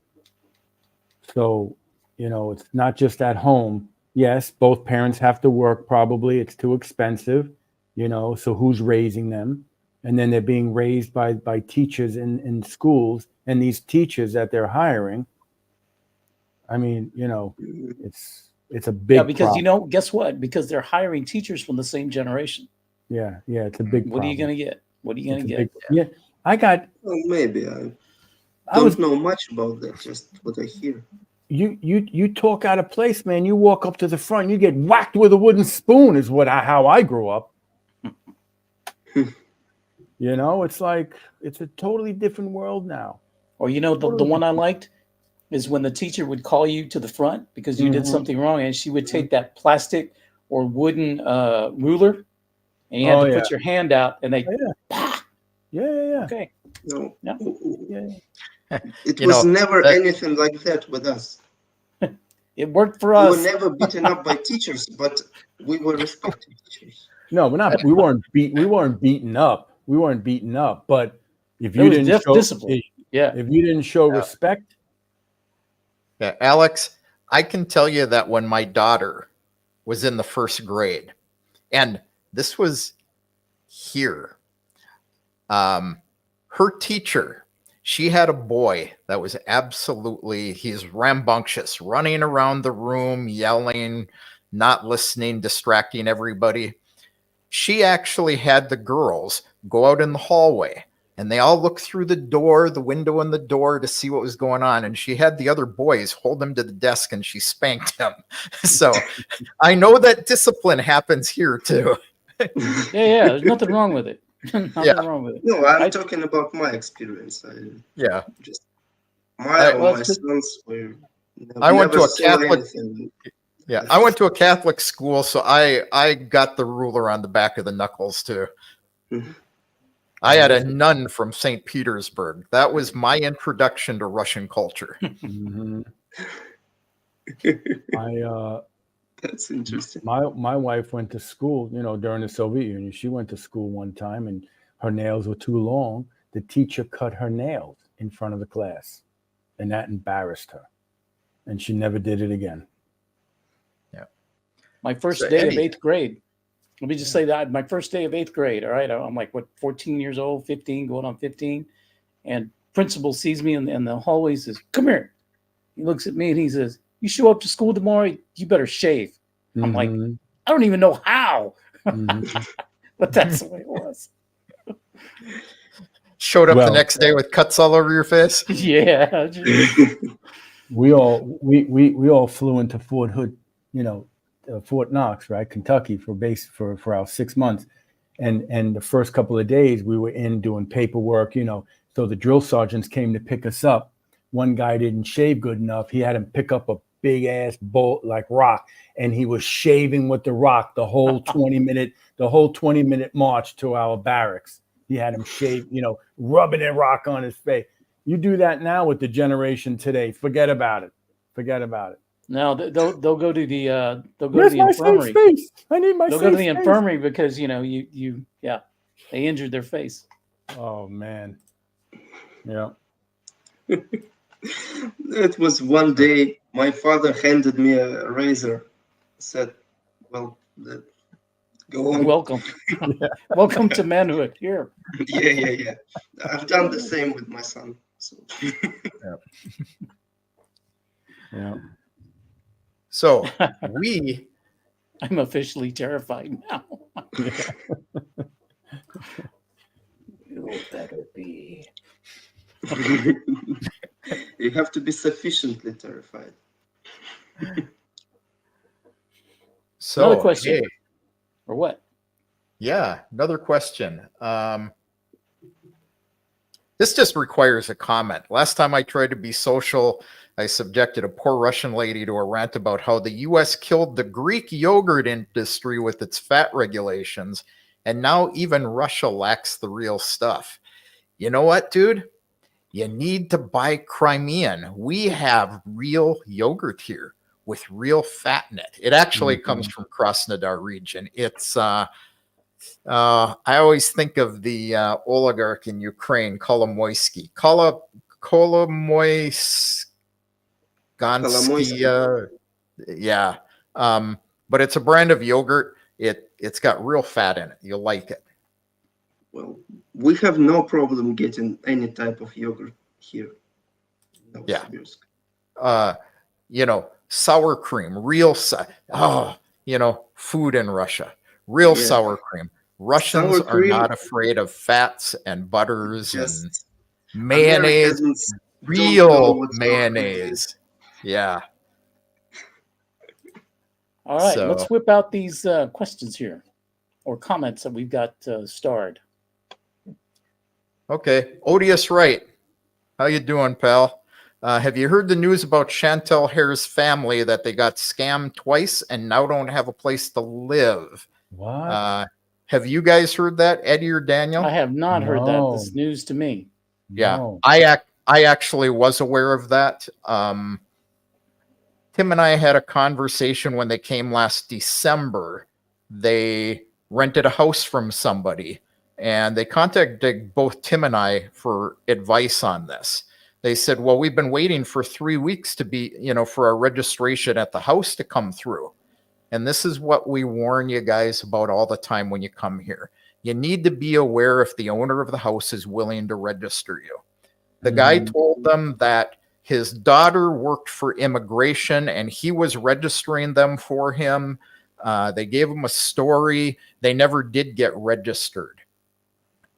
So, it's not just at home. Yes, both parents have to work. Probably it's too expensive. So who's raising them? And then they're being raised by teachers in schools, and these teachers that they're hiring. I mean, it's a big because problem. guess what? Because they're hiring teachers from the same generation. Yeah, it's a big What problem. are you going to get? What are you going to It's a get? big- I got. Well, maybe I I don't was know much about that. Just what I hear. you talk out of place, man. You walk up to the front, you get whacked with a wooden spoon. Is how I grew up. It's like it's a totally different world now. Or the one I liked is when the teacher would call you to the front because you did something wrong, and she would take that plastic or wooden ruler, and you had to put your hand out, and they Yeah. okay. No. Yeah. Yeah. It was never anything like that with us. It worked for We us. were never beaten up by teachers, but we were respected teachers. No, we're not. We weren't beaten up. We weren't beaten up. But if There you was didn't show discipline. Yeah. if you didn't show respect, Yeah, Alex, I can tell you that when my daughter was in the first grade, and this was here, her teacher, she had a boy that was he's rambunctious, running around the room, yelling, not listening, distracting everybody. She actually had the girls go out in the hallway, and they all looked through the window in the door to see what was going on. And she had the other boys hold him to the desk, and she spanked him. So I know that discipline happens here too. Yeah. There's nothing wrong with it. Nothing wrong with it. No, I'm talking about my experience. Yeah. My sons were. I went to a Catholic. Anything. Yeah, I went to a Catholic school, so I got the ruler on the back of the knuckles too. I had a nun from St. Petersburg. That was my introduction to Russian culture. That's interesting. My wife went to school, during the Soviet Union. She went to school one time, and her nails were too long. The teacher cut her nails in front of the class, and that embarrassed her, and she never did it again. Yeah. My first day of 8th grade. Let me just say that my first day of 8th grade. All right, I'm like 14 years old, 15, going on 15, and principal sees me in the hallway. He says, "Come here." He looks at me and he says, "You show up to school tomorrow, you better shave." I'm like, I don't even know how, but that's the way it was. Showed up the next day with cuts all over your face. Yeah. We all flew into Fort Hood, Fort Knox, right, Kentucky, for our 6 months, and the first couple of days we were in doing paperwork, so the drill sergeants came to pick us up. One guy didn't shave good enough. He had him pick up a big ass bolt like rock, and he was shaving with the rock the whole 20-minute march to our barracks. He had him shave, rubbing that rock on his face. You do that now with the generation today, forget about it. No, they'll go to the Where's my infirmary. face? I need my They'll go to the infirmary because they injured their face. Oh man. Yeah. That was one day my father handed me a razor, said, "Well, go on." Welcome. Welcome to manhood. Here. Yeah. I've done the same with my son. So. Yeah. So I'm officially terrified now. You better be. You have to be sufficiently terrified. So, Another question. hey, Or what? yeah, another question. This just requires a comment. Last time I tried to be social, I subjected a poor Russian lady to a rant about how the US killed the Greek yogurt industry with its fat regulations, and now even Russia lacks the real stuff. You know what, dude? You need to buy Crimean. We have real yogurt here with real fat in it. It actually comes from Krasnodar region. It's I always think of the oligarch in Ukraine, Kolomoisky. Kolomoisky. Yeah. But it's a brand of yogurt. It's got real fat in it. You'll like it. Well, we have no problem getting any type of yogurt here. Yeah. You know, sour cream, real, food in Russia, real sour cream. Russians Sour cream, are not afraid of fats and butters and just mayonnaise, Americans don't know real what sour cream mayonnaise. Yeah. All right, So- let's whip out these questions here or comments that we've got starred. Okay. Odious Wright. How you doing, pal? Have you heard the news about Chantel Hare's family that they got scammed twice and now don't have a place to live? What? Have you guys heard that, Eddie or Daniel? I have not heard that. No. This is news to me. Yeah, No. I actually was aware of that. Tim and I had a conversation when they came last December. They rented a house from somebody, and they contacted both Tim and I for advice on this. They said, well, we've been waiting for 3 weeks to be, for our registration at the house to come through. And this is what we warn you guys about all the time when you come here. You need to be aware if the owner of the house is willing to register you. The guy told them that his daughter worked for immigration and he was registering them for him. They gave him a story. They never did get registered.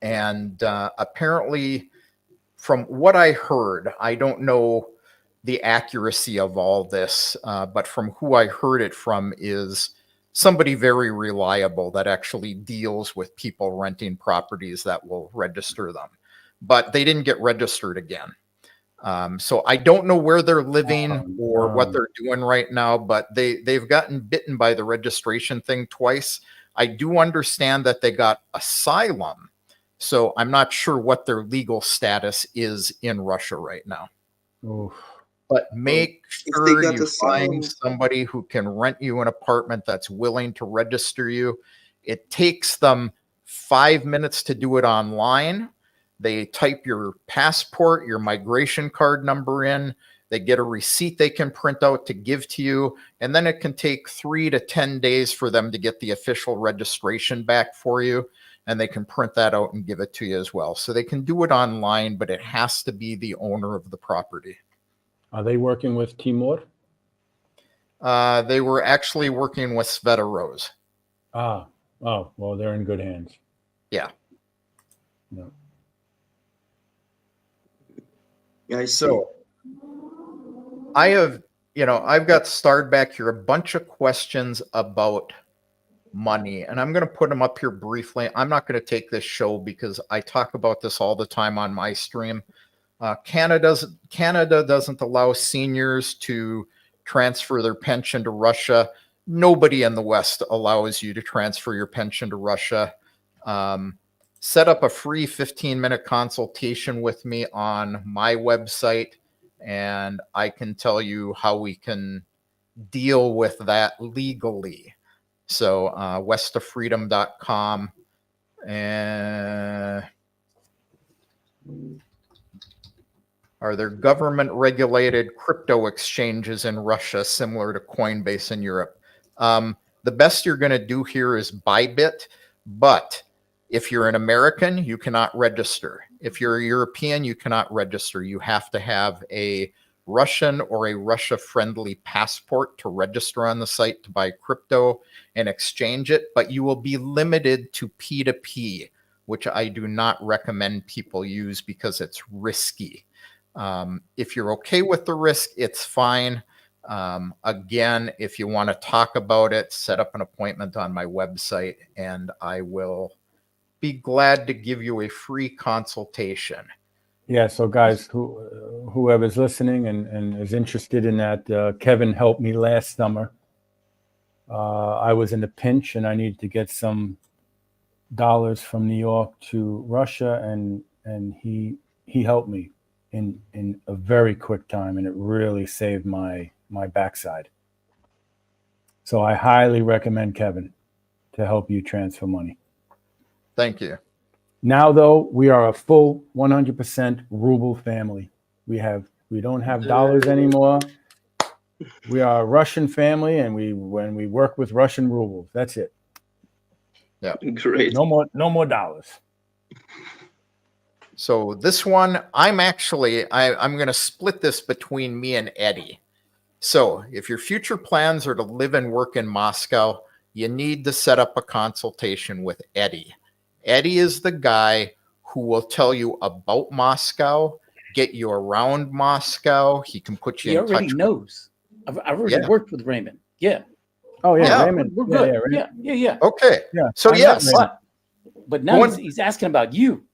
And apparently, from what I heard, I don't know the accuracy of all this, but from who I heard it from is somebody very reliable that actually deals with people renting properties that will register them. But they didn't get registered again. So I don't know where they're living or what they're doing right now, but they've gotten bitten by the registration thing twice. I do understand that they got asylum. So I'm not sure what their legal status is in Russia right now. Oof. But make If sure they got you asylum- find somebody who can rent you an apartment that's willing to register you. It takes them 5 minutes to do it online. They type your passport, your migration card number in. They get a receipt they can print out to give to you. And then it can take 3 to 10 days for them to get the official registration back for you. And they can print that out and give it to you as well. So they can do it online, but it has to be the owner of the property. Are they working with Timur? They were actually working with Sveta Rose. Oh, well, they're in good hands. Yeah. No. Yeah, I see. So I have, I've got starred back here a bunch of questions about money, and I'm going to put them up here briefly. I'm not going to take this show because I talk about this all the time on my stream. Canada doesn't allow seniors to transfer their pension to Russia. Nobody in the West allows you to transfer your pension to Russia. Set up a free 15-minute consultation with me on my website, and I can tell you how we can deal with that legally. So westoffreedom.com. And are there government-regulated crypto exchanges in Russia similar to Coinbase in Europe? The best you're going to do here is Bybit, but if you're an American, you cannot register. If you're a European, you cannot register. You have to have a Russian or a Russia-friendly passport to register on the site to buy crypto and exchange it, but you will be limited to P2P, which I do not recommend people use because it's risky. If you're okay with the risk, it's fine. Again, if you want to talk about it, set up an appointment on my website, and I will be glad to give you a free consultation. Yeah, so guys, whoever's listening and is interested in that, Kevin helped me last summer. I was in a pinch and I needed to get some dollars from New York to Russia, and he helped me in a very quick time, and it really saved my backside. So I highly recommend Kevin to help you transfer money. Thank you. Now, though, we are a full 100% ruble family. We don't have dollars anymore. We are a Russian family, and when we work with Russian rubles, that's it. Yeah. Great. No more dollars. So this one, I'm going to split this between me and Eddie. So if your future plans are to live and work in Moscow, you need to set up a consultation with Eddie. Eddie is the guy who will tell you about Moscow, get you around Moscow. He can put you He in already touch. knows. I've already worked with Raymond. Yeah. Oh yeah, Yeah. Raymond. We're good. Raymond. Yeah. Okay. Yeah. So I yes. met Raymond. But now he's asking about you.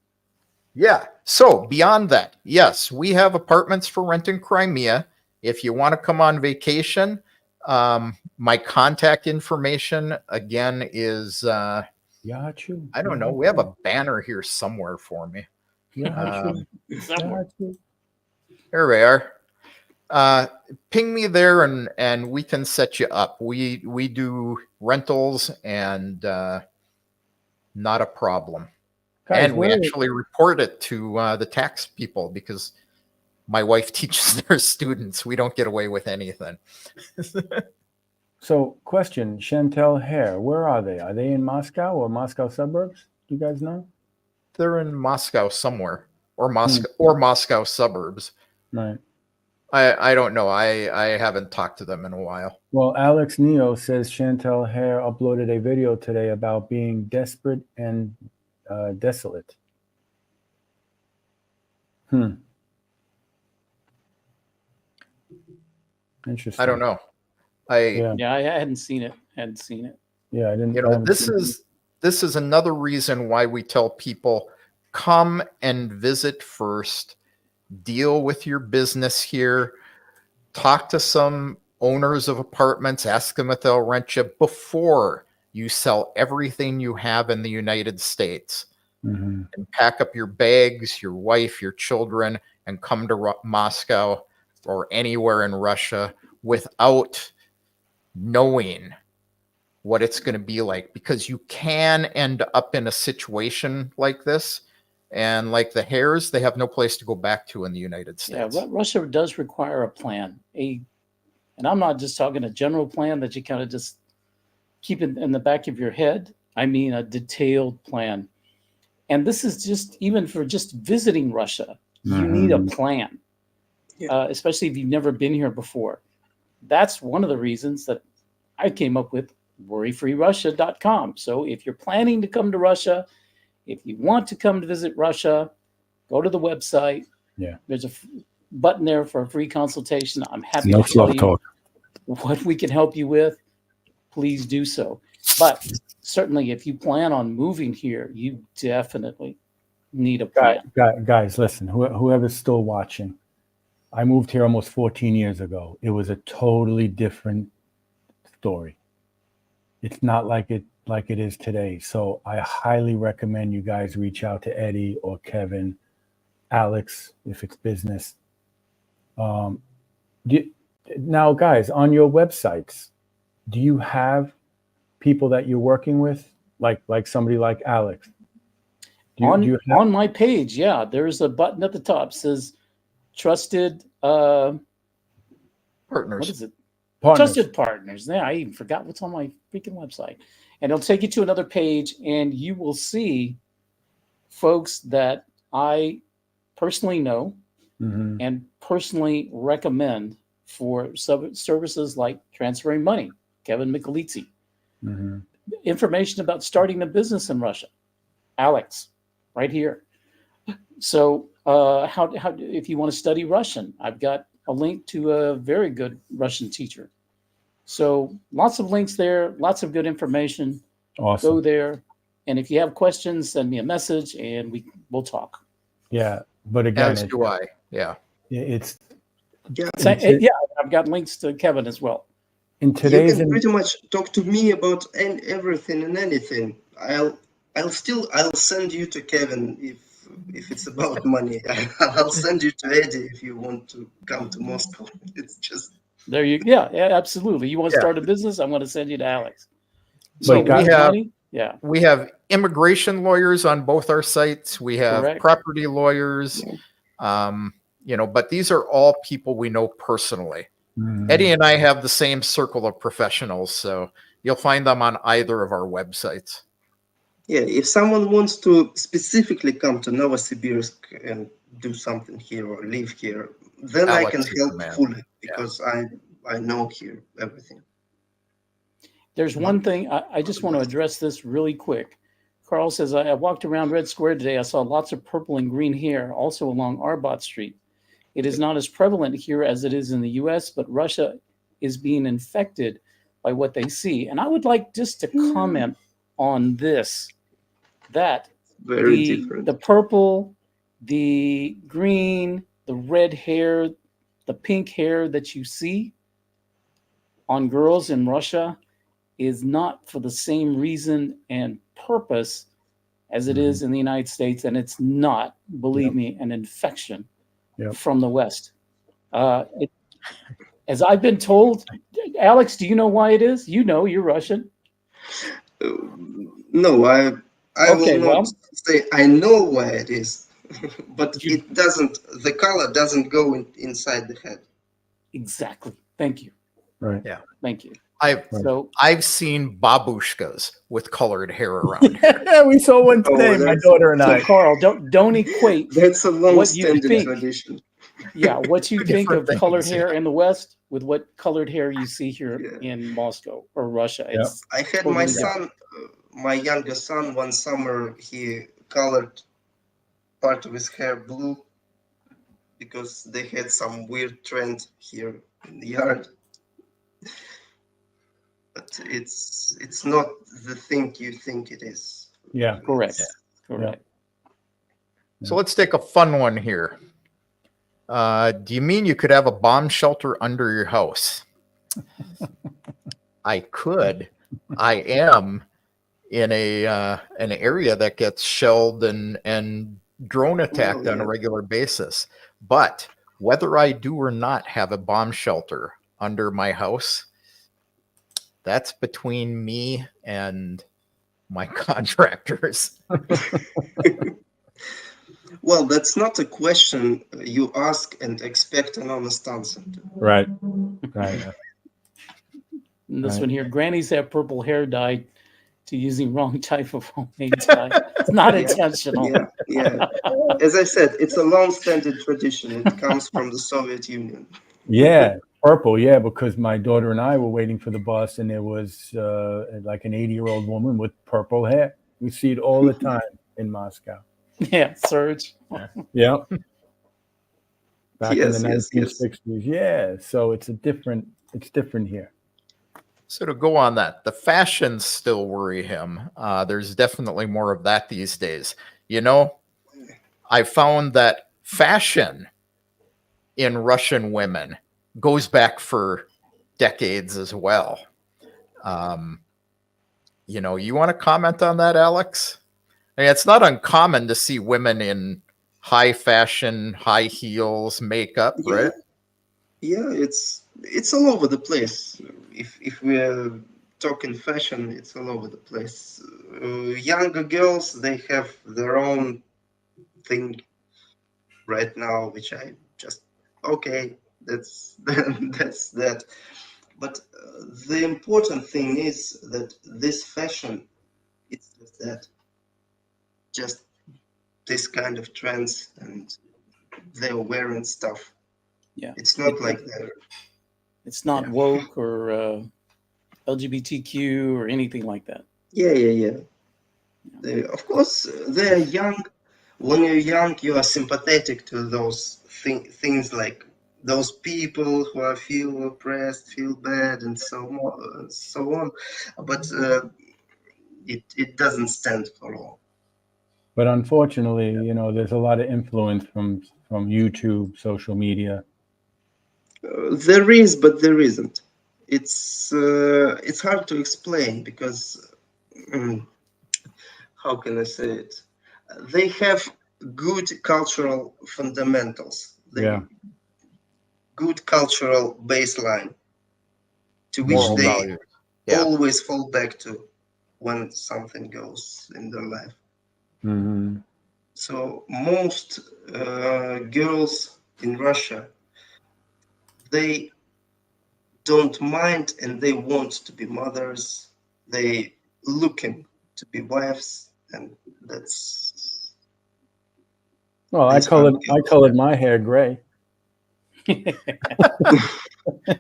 Yeah. So beyond that, yes, we have apartments for rent in Crimea. If you want to come on vacation, my contact information again is I don't know. We have a banner here somewhere for me. Somewhere. Here we are. Ping me there and we can set you up. We do rentals and not a problem. Guys, and we actually report it to the tax people because my wife teaches their students. We don't get away with anything. So, question, Chantel Hare, where are they? Are they in Moscow or Moscow suburbs? Do you guys know? They're in Moscow somewhere, or Moscow suburbs. Right. I don't know. I haven't talked to them in a while. Well, Alex Neo says Chantel Hare uploaded a video today about being desperate and desolate. Interesting. I don't know. I hadn't seen it. Yeah, I didn't. You know, this is another reason why we tell people come and visit first, deal with your business here, talk to some owners of apartments, ask them if they'll rent you before you sell everything you have in the United States. Mm-hmm. And pack up your bags, your wife, your children, and come to Moscow or anywhere in Russia without knowing what it's going to be like, because you can end up in a situation like this. And like the Hares, they have no place to go back to in the United States. Yeah, Russia does require a plan. And I'm not just talking a general plan that you kind of just keep in the back of your head. I mean a detailed plan. And this is just even for just visiting Russia, you need a plan, especially if you've never been here before. That's one of the reasons that I came up with worryfreerussia.com. So if you're planning to come to Russia, if you want to come to visit Russia, go to the website. Yeah. There's a button there for a free consultation. I'm happy to tell you what we can help you with. Please do so. But certainly, if you plan on moving here, you definitely need a plan. Guys, listen, whoever's still watching, I moved here almost 14 years ago. It was a totally different story. It's not like it is today. So I highly recommend you guys reach out to Eddie or Kevin, Alex, if it's business. Now, guys, on your websites, do you have people that you're working with, like somebody like Alex? On my page, there's a button at the top says trusted partners. What is it? Partners. Trusted partners. Yeah, I even forgot what's on my freaking website. And it'll take you to another page, and you will see folks that I personally know and personally recommend for services like transferring money. Kevin Michelizzi. Information about starting a business in Russia. Alex, right here. So how if you want to study Russian, I've got a link to a very good Russian teacher. So lots of links there, lots of good information. Awesome. Go there. And if you have questions, send me a message and we'll talk. Yeah. But again, As do I. Yeah. it's Yeah. Yeah, I've got links to Kevin as well. in You today's can pretty much talk to me about everything and anything. I'll send you to Kevin if it's about money. I'll send you to Eddie if you want to come to Moscow. It's just There you yeah, absolutely. You want to Yeah. start a business? I'm going to send you to Alex. So But we have money? Yeah, we have immigration lawyers on both our sites. We have Correct. property lawyers. But these are all people we know personally. Mhm. Eddie and I have the same circle of professionals, so you'll find them on either of our websites. yeah. If someone wants to specifically come to Novosibirsk and do something here or live here, then Alex I can is the help man. fully because I know here everything. there's one thing I just want to address this really quick. Carl says, I walked around Red Square today. I saw lots of purple and green hair also along Arbat Street. It is not as prevalent here as it is in the US, but Russia is being infected by what they see. And I would like just to comment on this, that Very different. the purple, the green, the red hair, the pink hair that you see on girls in Russia is not for the same reason and purpose as it is in the United States. And it's not, believe me, an infection from the West. As I've been told, Alex, do you know why it is? You know, you're Russian. No, I Okay, will not say I know why it is, but You- it doesn't. The color doesn't go inside the head. Exactly. Thank you. Right. Thank you. I've So I've seen babushkas with colored hair around here. Yeah, we saw one today, my that's- daughter and I. Carl, don't equate That's a long-standing think. tradition. what you think Different of colored things, hair in the West with what colored hair you see here Yeah. in Moscow or Russia. Yeah. It's I had Totally my different. son, my younger son, one summer. He colored part of his hair blue because they had some weird trend here in the yard. But it's not the thing you think it is. Yeah. correct. Correct. So let's take a fun one here. Do you mean you could have a bomb shelter under your house? I could. I am in an area that gets shelled and drone attacked on a regular basis. But whether I do or not have a bomb shelter under my house, that's between me and my contractors. Well, that's not a question you ask and expect an honest answer to. Right. Right. And this Right. one here, grannies have purple hair dye to using wrong type of homemade dye. It's not Yeah. intentional. Yeah. As I said, it's a long-standing tradition. It comes from the Soviet Union. Yeah. Purple. Yeah. Because my daughter and I were waiting for the bus and there was like an 80-year-old woman with purple hair. We see it all the time in Moscow. Yeah, Serge. Yeah. Back Yes, in the yes, yes. 1960s. Yeah. So it's different here. So to go on that, the fashions still worry him. There's definitely more of that these days. You know, I found that fashion in Russian women goes back for decades as well. You want to comment on that, Alex? I mean, it's not uncommon to see women in high fashion, high heels, makeup, right? Yeah, it's all over the place. If we're talking fashion, it's all over the place. Younger girls, they have their own thing right now, which I just that's that's that. But the important thing is that this fashion, it's just that, just this kind of trends, and they're wearing stuff. Yeah. It's not like that. It's not woke or LGBTQ or anything like that. Yeah. Of course, they're young. When you're young, you are sympathetic to those things like those people who feel oppressed, feel bad, and so on. But it doesn't stand for long. But unfortunately, you know, there's a lot of influence from YouTube, social media. There is, but there isn't. It's hard to explain because how can I say it? They have good cultural fundamentals. Yeah. Good cultural baseline to which Moral they values. Yeah. always fall back to when something goes in their life. Mm-hmm. So most girls in Russia, they don't mind and they want to be mothers. They looking to be wives, and that's Well, That's how it I goes. colored my hair gray.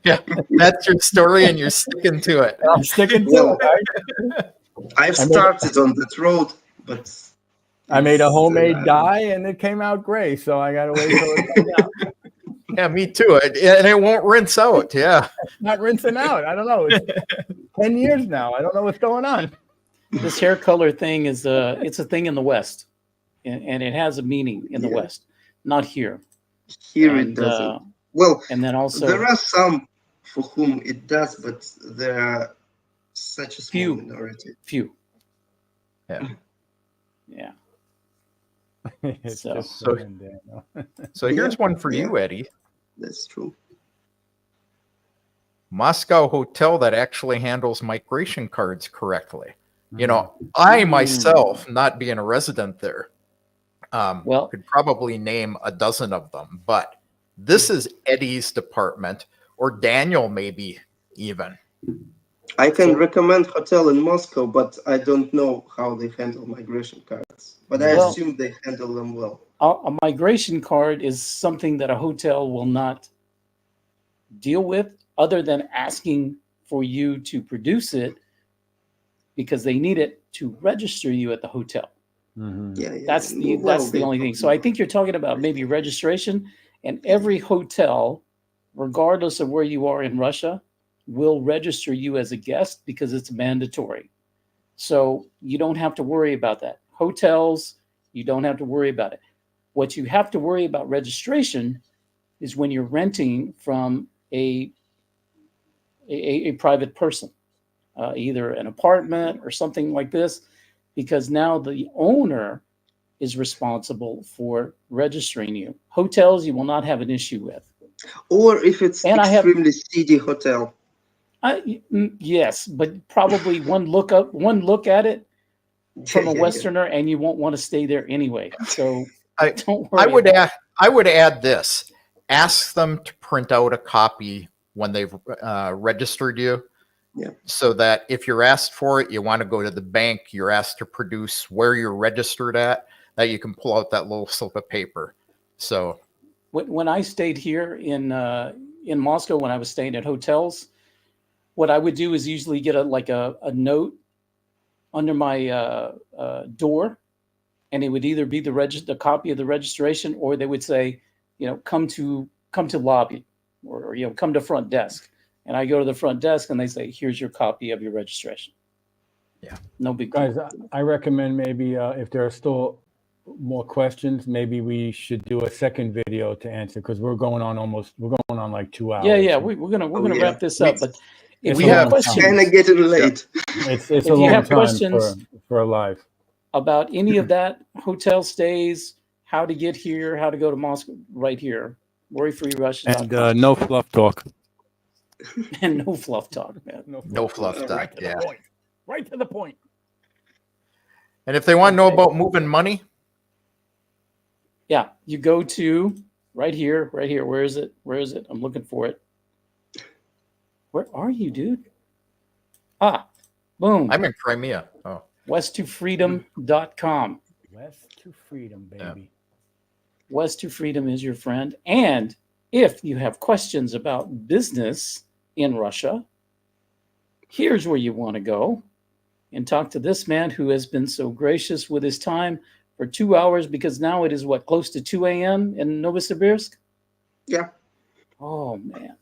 Yeah. That's your story, and you're sticking to it. I'm sticking to Well, it. Right? I've I made- started on that road, but I made a it's, homemade dye, and it came out gray. So I got to wait till it comes out. Yeah, me too. And it won't rinse out. Yeah. Not rinsing out. I don't know. It's 10 years now. I don't know what's going on. This hair color thing is it's a thing in the West, and it has a meaning in the Yeah. West, not here. here And, it doesn't. Well, And then also there are some for whom it does, but there are such a small Few. minority. few. Yeah. Yeah. It's So- just So- fun, Daniel. So here's one for you, Eddie. That's true. Moscow hotel that actually handles migration cards correctly. You know, I myself, not being a resident there, Well, could probably name a dozen of them, but this is Eddie's department, or Daniel maybe even. I can So- recommend hotel in Moscow, but I don't know how they handle migration cards. But I Well- assume they handle them well. a migration card is something that a hotel will not deal with other than asking for you to produce it because they need it to register you at the hotel. Mhm. Yeah, That's the Well, that's the they only thing. probably So I are. think you're talking about maybe registration, and every hotel, regardless of where you are in Russia, will register you as a guest because it's mandatory. So you don't have to worry about that. Hotels, you don't have to worry about it. What you have to worry about registration is when you're renting from a private person, either an apartment or something like this, because now the owner is responsible for registering you. Hotels, you will not have an issue with. Or if it's And I have- extremely seedy hotel. Yes, but probably one look at it from a Yeah. Westerner, and you won't want to stay there anyway. So I- don't worry. I would about I would add this: ask them to print out a copy when they've registered you. Yeah. So that if you're asked for it, you want to go to the bank, you're asked to produce where you're registered at, that you can pull out that little slip of paper. So when I stayed here in Moscow, when I was staying at hotels, what I would do is usually get a note under my door, and it would either be the copy of the registration, or they would say, come to lobby, or come to front desk. And I go to the front desk, and they say, here's your copy of your registration. Yeah. No big deal. Guys, I recommend maybe if there are still more questions, maybe we should do a second video to answer because we're going on like 2 hours. Yeah. We're gonna yeah. wrap this up, but if It's you a have long questions time. Kind of getting late. It's If a you long have time questions- for a live. about any of that, hotel stays, how to get here, how to go to Moscow, right here, worryfreerussia.com. And no fluff talk. And no fluff talk, man. no fluff Right talk. Yeah. Right to the point. And if they want to know about moving money, Yeah, you go to right here. Where is it? I'm looking for it. Where are you, dude? Boom. I'm in Crimea. Oh, West2freedom.com. West to freedom, baby. West2freedom is your friend. And if you have questions about business in Russia, here's where you want to go and talk to this man who has been so gracious with his time for 2 hours, because now it is close to 2 a.m. in Novosibirsk? Yeah. Oh man.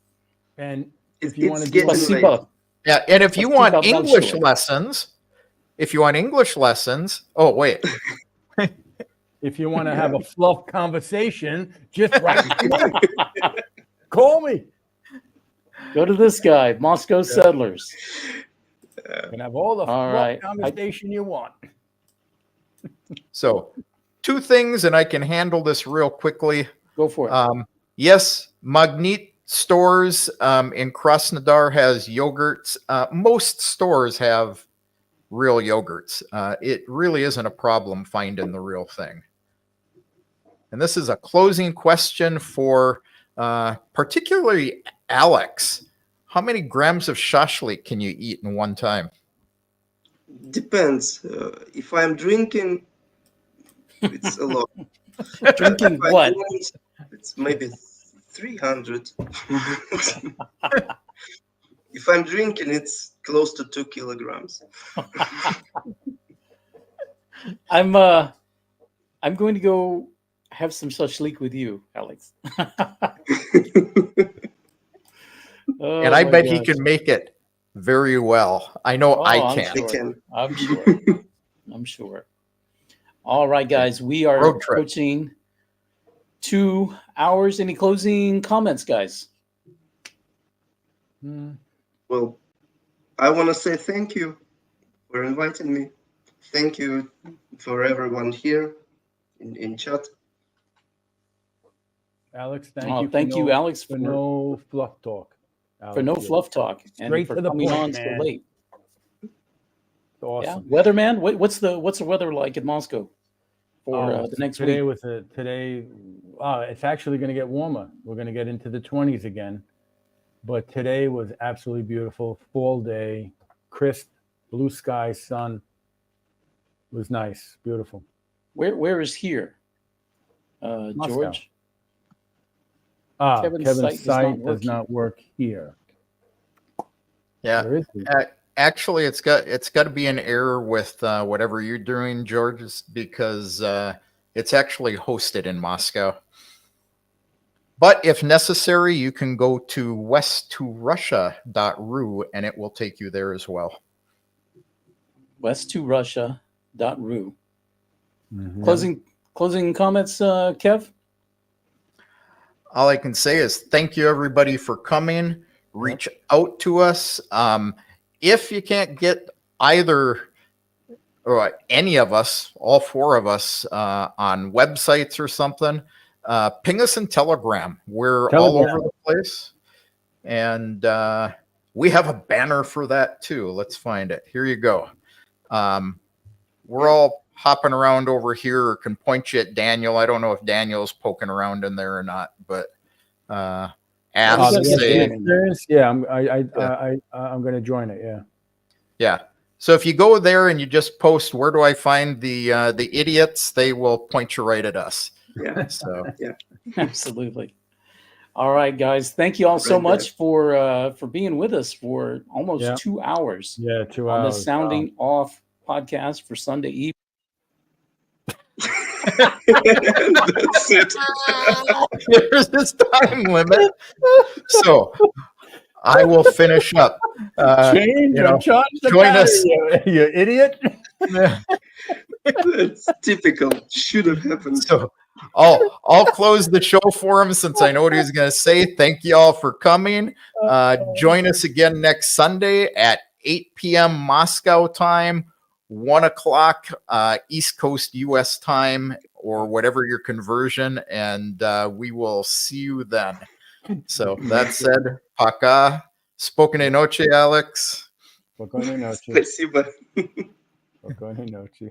And It's, if you want it's to do getting late. Спасибо. Yeah, and if you want Спасибо English большое. lessons, oh wait, if you want to have a fluff conversation, just write to me. Call me. Go to this guy, Moscow Settlers. You can have all the All fluff right. conversation you want. so 2 things, and I can handle this real quickly. Go for it. Yes, Magnit stores in Krasnodar has yogurts. Most stores have real yogurts. It really isn't a problem finding the real thing. And this is a closing question for particularly Alex. How many grams of shashlik can you eat in one time? Depends. If I'm drinking, it's a lot. Drinking If I what? don't, it's maybe 300. If I'm drinking, it's close to 2 kilograms. I'm going to go have some shashlik with you, Alex. Oh, And I my bet he gosh. can make it very well. I know I I'm can. sure. I can. I'm sure. I'm sure. All right, guys, we are Road trip. approaching 2 hours. Any closing comments, guys? Well, I want to say thank you for inviting me. Thank you for everyone here in chat. Alex, thank Oh, you. thank you, Alex, for no fluff talk. for no Alex, fluff talk and Straight for to the coming point, on so man. late. Awesome. Yeah, weatherman. What's the weather like in Moscow for the next today week? It's actually going to get warmer. We're going to get into the 20s again. But today was absolutely beautiful. Fall day, crisp, blue sky, sun. It was nice, beautiful. Where is here, Moscow. George? Kevin's Kevin's site site does not work here. Yeah. Where is he? Actually, it's got to be an error with whatever you're doing, George, because it's actually hosted in Moscow. But if necessary, you can go to west2russia.ru and it will take you there as well. west2russia.ru. Mhm. Closing comments, Kev? All I can say is thank you, everybody, for coming. Reach out to us. If you can't get either or any of us, all 4 of us, on websites or something, ping us in Telegram. We're all over the place. And we have a banner for that too. Let's find it. Here you go. We're all hopping around over here, or can point you at Daniel. I don't know if Daniel's poking around in there or not, but ask gotta get say, Daniel. Yeah, I'm going to join it. Yeah. yeah. So if you go there and you just post, where do I find the idiots? They will point you right at us. Yeah. So Absolutely. All right, guys. Thank you all so Right much for being with us for almost 2 hours Yeah, 2 on hours. the Sounding Off podcast for Sunday evening. That's it. there's this time limit. So I will finish up. Change or charge the join battery, us. you idiot. That's typical. Should have happened. So I'll close the show for him, since I know what he was going to say. Thank you all for coming. Join us again next Sunday at 8 p.m. Moscow time, 1 o'clock East Coast U.S. time, or whatever your conversion, and we will see you then. So that said, Paka. Spokane noche, Alex. Spokane noche. Спасибо. Spokane noche.